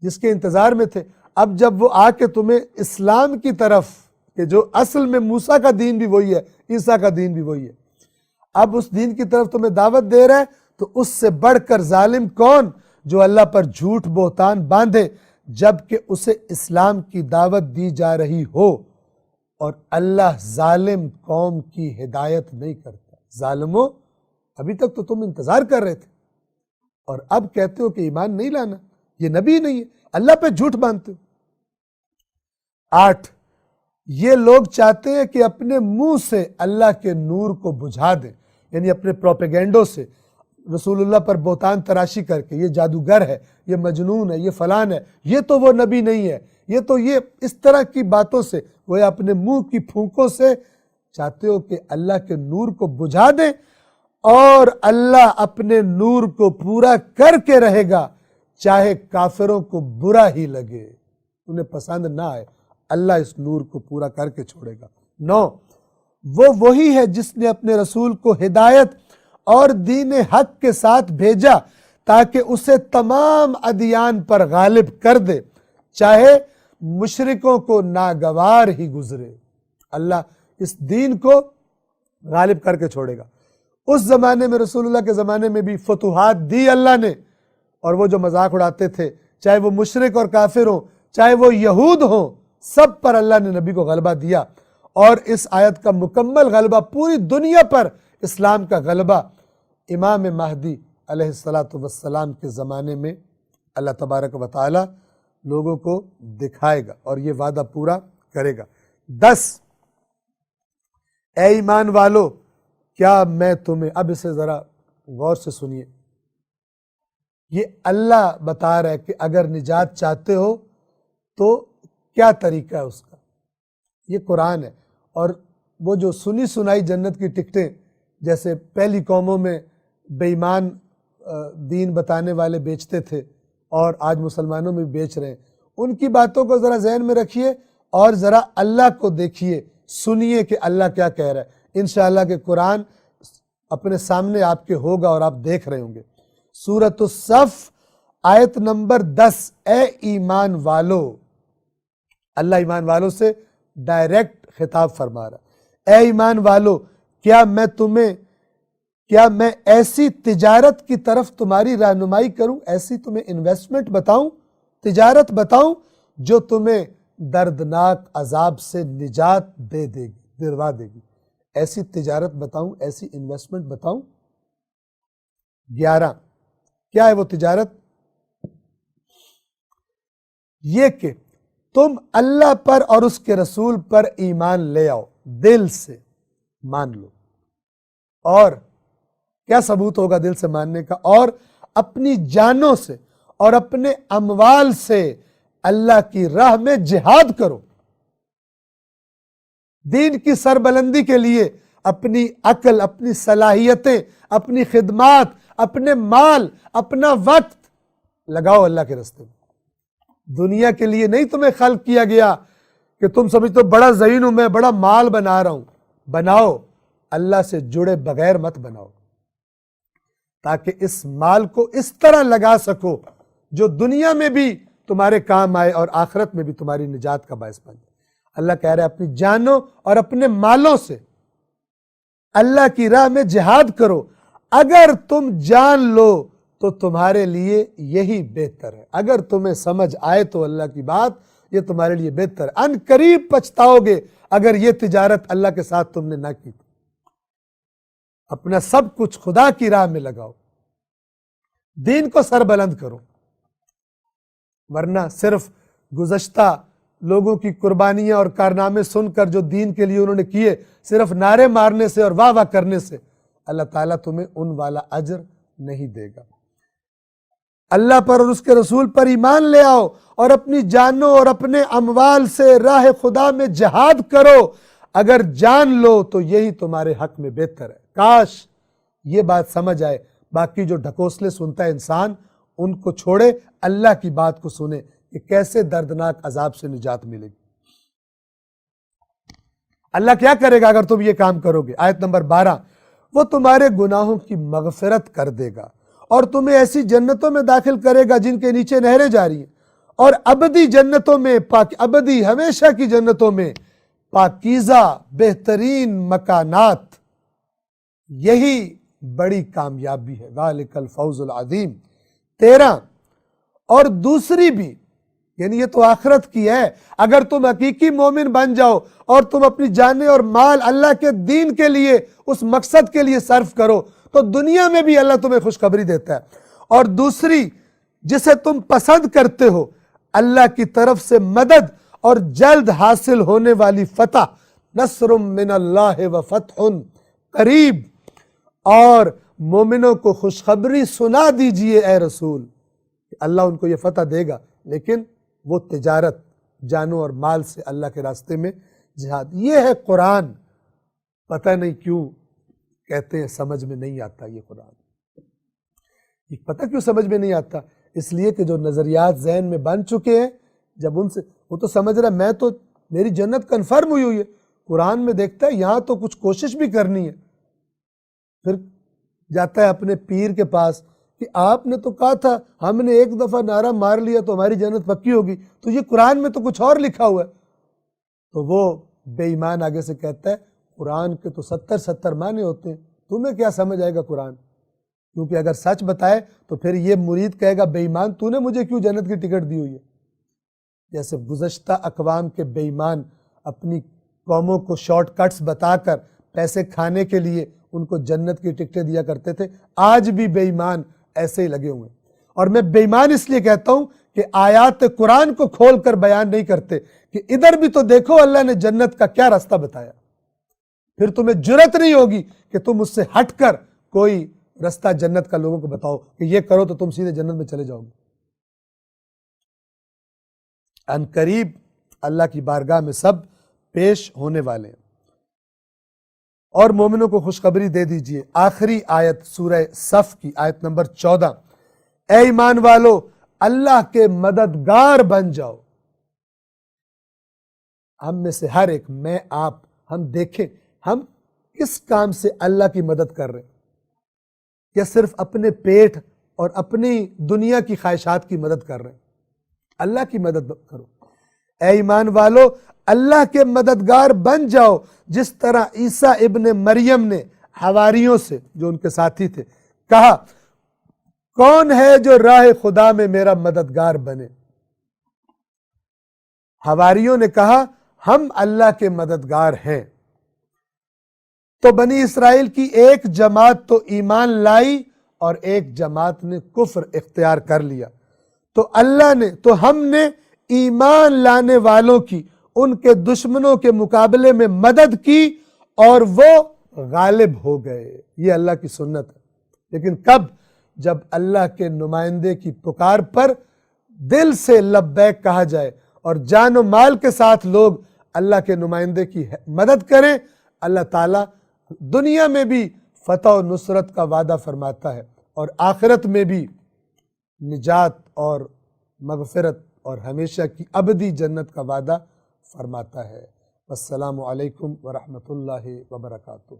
جس کے انتظار میں تھے، اب جب وہ آ کے تمہیں اسلام کی طرف، کہ جو اصل میں موسیٰ کا دین بھی وہی ہے، عیسیٰ کا دین بھی وہی ہے، اب اس دین کی طرف تمہیں دعوت دے رہا ہے، تو اس سے بڑھ کر ظالم کون جو اللہ پر جھوٹ بہتان باندھے جبکہ اسے اسلام کی دعوت دی جا رہی ہو، اور اللہ ظالم قوم کی ہدایت نہیں کرتا۔ ظالموں ابھی تک تو تم انتظار کر رہے تھے اور اب کہتے ہو کہ ایمان نہیں لانا، یہ نبی نہیں ہے، اللہ پہ جھوٹ باندھتے ہو۔ 8، یہ لوگ چاہتے ہیں کہ اپنے منہ سے اللہ کے نور کو بجھا دیں، یعنی اپنے پروپیگنڈوں سے رسول اللہ پر بہتان تراشی کر کے یہ جادوگر ہے، یہ مجنون ہے، یہ فلان ہے، یہ تو وہ نبی نہیں ہے، یہ اس طرح کی باتوں سے، وہ اپنے منہ کی پھونکوں سے چاہتے ہو کہ اللہ کے نور کو بجھا دیں، اور اللہ اپنے نور کو پورا کر کے رہے گا چاہے کافروں کو برا ہی لگے، انہیں پسند نہ آئے، اللہ اس نور کو پورا کر کے چھوڑے گا۔ 9، وہ وہی ہے جس نے اپنے رسول کو ہدایت اور دین حق کے ساتھ بھیجا تاکہ اسے تمام ادیان پر غالب کر دے، چاہے مشرکوں کو ناگوار ہی گزرے۔ اللہ اس دین کو غالب کر کے چھوڑے گا۔ اس زمانے میں، رسول اللہ کے زمانے میں بھی فتوحات دی اللہ نے، اور وہ جو مذاق اڑاتے تھے، چاہے وہ مشرک اور کافر ہوں، چاہے وہ یہود ہوں، سب پر اللہ نے نبی کو غلبہ دیا۔ اور اس آیت کا مکمل غلبہ، پوری دنیا پر اسلام کا غلبہ امام مہدی علیہ السلام کے زمانے میں اللہ تبارک و تعالی لوگوں کو دکھائے گا اور یہ وعدہ پورا کرے گا۔ 10، اے ایمان والو، کیا میں تمہیں، اب اسے ذرا غور سے سنیے، یہ اللہ بتا رہا ہے کہ اگر نجات چاہتے ہو تو کیا طریقہ ہے اس کا۔ یہ قرآن ہے، اور وہ جو سنی سنائی جنت کی ٹکٹیں جیسے پہلی قوموں میں بے ایمان دین بتانے والے بیچتے تھے اور آج مسلمانوں میں بیچ رہے ہیں، ان کی باتوں کو ذرا ذہن میں رکھیے اور ذرا اللہ کو دیکھیے، سنیے کہ اللہ کیا کہہ رہا ہے۔ انشاءاللہ کہ قرآن اپنے سامنے آپ کے ہوگا اور آپ دیکھ رہے ہوں گے۔ سورۃ الصف آیت نمبر 10، اے ایمان والو، اللہ ایمان والوں سے ڈائریکٹ خطاب فرما رہا ہے۔ اے ایمان والو، کیا میں ایسی تجارت کی طرف تمہاری رہنمائی کروں، ایسی تمہیں انویسٹمنٹ بتاؤں، تجارت بتاؤں جو تمہیں دردناک عذاب سے نجات دلوا دے گی۔ ایسی تجارت بتاؤں، ایسی انویسٹمنٹ بتاؤں۔ 11، کیا ہے وہ تجارت؟ یہ کہ تم اللہ پر اور اس کے رسول پر ایمان لے آؤ، دل سے مان لو۔ اور کیا ثبوت ہوگا دل سے ماننے کا؟ اور اپنی جانوں سے اور اپنے اموال سے اللہ کی راہ میں جہاد کرو۔ دین کی سربلندی کے لیے اپنی عقل، اپنی صلاحیتیں، اپنی خدمات، اپنے مال، اپنا وقت لگاؤ اللہ کے راستے میں۔ دنیا کے لیے نہیں تمہیں خلق کیا گیا کہ تم سمجھتے ہو بڑا ذہین ہوں میں، بڑا مال بنا رہا ہوں۔ بناؤ، اللہ سے جڑے بغیر مت بناؤ، تاکہ اس مال کو اس طرح لگا سکو جو دنیا میں بھی تمہارے کام آئے اور آخرت میں بھی تمہاری نجات کا باعث بنے۔ اللہ کہہ رہا ہے اپنی جانوں اور اپنے مالوں سے اللہ کی راہ میں جہاد کرو۔ اگر تم جان لو تو تمہارے لیے یہی بہتر ہے۔ اگر تمہیں سمجھ آئے تو اللہ کی بات، یہ تمہارے لیے بہتر ہے۔ ان قریب پچھتاؤ گے اگر یہ تجارت اللہ کے ساتھ تم نے نہ کی۔ اپنا سب کچھ خدا کی راہ میں لگاؤ، دین کو سربلند کرو، ورنہ صرف گزشتہ لوگوں کی قربانیاں اور کارنامے سن کر جو دین کے لیے انہوں نے کیے، صرف نعرے مارنے سے اور واہ واہ کرنے سے اللہ تعالیٰ تمہیں ان والا اجر نہیں دے گا۔ اللہ پر اور اس کے رسول پر ایمان لے آؤ اور اپنی جانوں اور اپنے اموال سے راہ خدا میں جہاد کرو۔ اگر جان لو تو یہی تمہارے حق میں بہتر ہے۔ کاش یہ بات سمجھ آئے۔ باقی جو ڈھکوسلے سنتا ہے انسان، ان کو چھوڑے، اللہ کی بات کو سنے کہ کیسے دردناک عذاب سے نجات ملے گی۔ اللہ کیا کرے گا اگر تم یہ کام کرو گے؟ آیت نمبر 12، وہ تمہارے گناہوں کی مغفرت کر دے گا اور تمہیں ایسی جنتوں میں داخل کرے گا جن کے نیچے نہریں جاری ہیں، اور ابدی جنتوں میں، ابدی ہمیشہ کی جنتوں میں پاکیزہ بہترین مکانات۔ یہی بڑی کامیابی ہے، ذالک الفوز العظیم۔ 13، اور دوسری بھی، یعنی یہ تو آخرت کی ہے، اگر تم حقیقی مومن بن جاؤ اور تم اپنی جانیں اور مال اللہ کے دین کے لیے، اس مقصد کے لیے صرف کرو تو دنیا میں بھی اللہ تمہیں خوشخبری دیتا ہے۔ اور دوسری جسے تم پسند کرتے ہو، اللہ کی طرف سے مدد اور جلد حاصل ہونے والی فتح، نصر من اللہ و فتح قریب۔ اور مومنوں کو خوشخبری سنا دیجئے اے رسول کہ اللہ ان کو یہ فتح دے گا، لیکن وہ تجارت جانوں اور مال سے اللہ کے راستے میں جہاد۔ یہ ہے قرآن۔ پتہ نہیں کیوں کہتے ہیں سمجھ میں نہیں آتا یہ قرآن۔ یہ پتہ کیوں سمجھ میں نہیں آتا؟ اس لیے کہ جو نظریات ذہن میں بن چکے ہیں، جب ان سے وہ تو سمجھ رہا میں تو میری جنت کنفرم ہوئی ہے، قرآن میں دیکھتا ہے یہاں تو کچھ کوشش بھی کرنی ہے۔ پھر جاتا ہے اپنے پیر کے پاس کہ آپ نے تو کہا تھا ہم نے ایک دفعہ نعرہ مار لیا تو ہماری جنت پکی ہوگی، تو یہ قرآن میں تو کچھ اور لکھا ہوا ہے۔ تو وہ بے ایمان آگے سے کہتا ہے قرآن کے تو 70 معنی ہوتے ہیں، تمہیں کیا سمجھ آئے گا قرآن؟ کیونکہ اگر سچ بتائے تو پھر یہ مرید کہے گا بے ایمان تو نے مجھے کیوں جنت کی ٹکٹ دی ہوئی ہے؟ جیسے گزشتہ اقوام کے بے ایمان اپنی قوموں کو شارٹ کٹس بتا کر پیسے کھانے کے لیے ان کو جنت کی ٹکٹیں دیا کرتے تھے، آج بھی بے ایمان ایسے ہی لگے ہوئے ہیں۔ اور میں بے ایمان اس لیے کہتا ہوں کہ آیات قرآن کو کھول کر بیان نہیں کرتے کہ ادھر بھی تو دیکھو اللہ نے جنت کا کیا راستہ بتایا، پھر تمہیں جرت نہیں ہوگی کہ تم اس سے ہٹ کر کوئی راستہ جنت کا لوگوں کو بتاؤ کہ یہ کرو تو تم سیدھے جنت میں چلے جاؤ گے۔ ان قریب اللہ کی بارگاہ میں سب پیش ہونے والے ہیں۔ اور مومنوں کو خوشخبری دے دیجئے، آخری آیت سورہ صف کی آیت نمبر 14، اے ایمان والو اللہ کے مددگار بن جاؤ۔ ہم میں سے ہر ایک، میں آپ، ہم دیکھیں ہم کس کام سے اللہ کی مدد کر رہے ہیں، یا صرف اپنے پیٹ اور اپنی دنیا کی خواہشات کی مدد کر رہے ہیں؟ اللہ کی مدد کرو۔ اے ایمان والو اللہ کے مددگار بن جاؤ، جس طرح عیسیٰ ابن مریم نے حواریوں سے جو ان کے ساتھی تھے کہا کون ہے جو راہ خدا میں میرا مددگار بنے؟ حواریوں نے کہا ہم اللہ کے مددگار ہیں۔ تو بنی اسرائیل کی ایک جماعت تو ایمان لائی اور ایک جماعت نے کفر اختیار کر لیا، تو ہم نے ایمان لانے والوں کی ان کے دشمنوں کے مقابلے میں مدد کی اور وہ غالب ہو گئے۔ یہ اللہ کی سنت ہے، لیکن کب؟ جب اللہ کے نمائندے کی پکار پر دل سے لبیک کہا جائے اور جان و مال کے ساتھ لوگ اللہ کے نمائندے کی مدد کریں، اللہ تعالیٰ دنیا میں بھی فتح و نصرت کا وعدہ فرماتا ہے اور آخرت میں بھی نجات اور مغفرت اور ہمیشہ کی ابدی جنت کا وعدہ فرماتا ہے۔ السلام علیکم ورحمۃ اللہ وبرکاتہ۔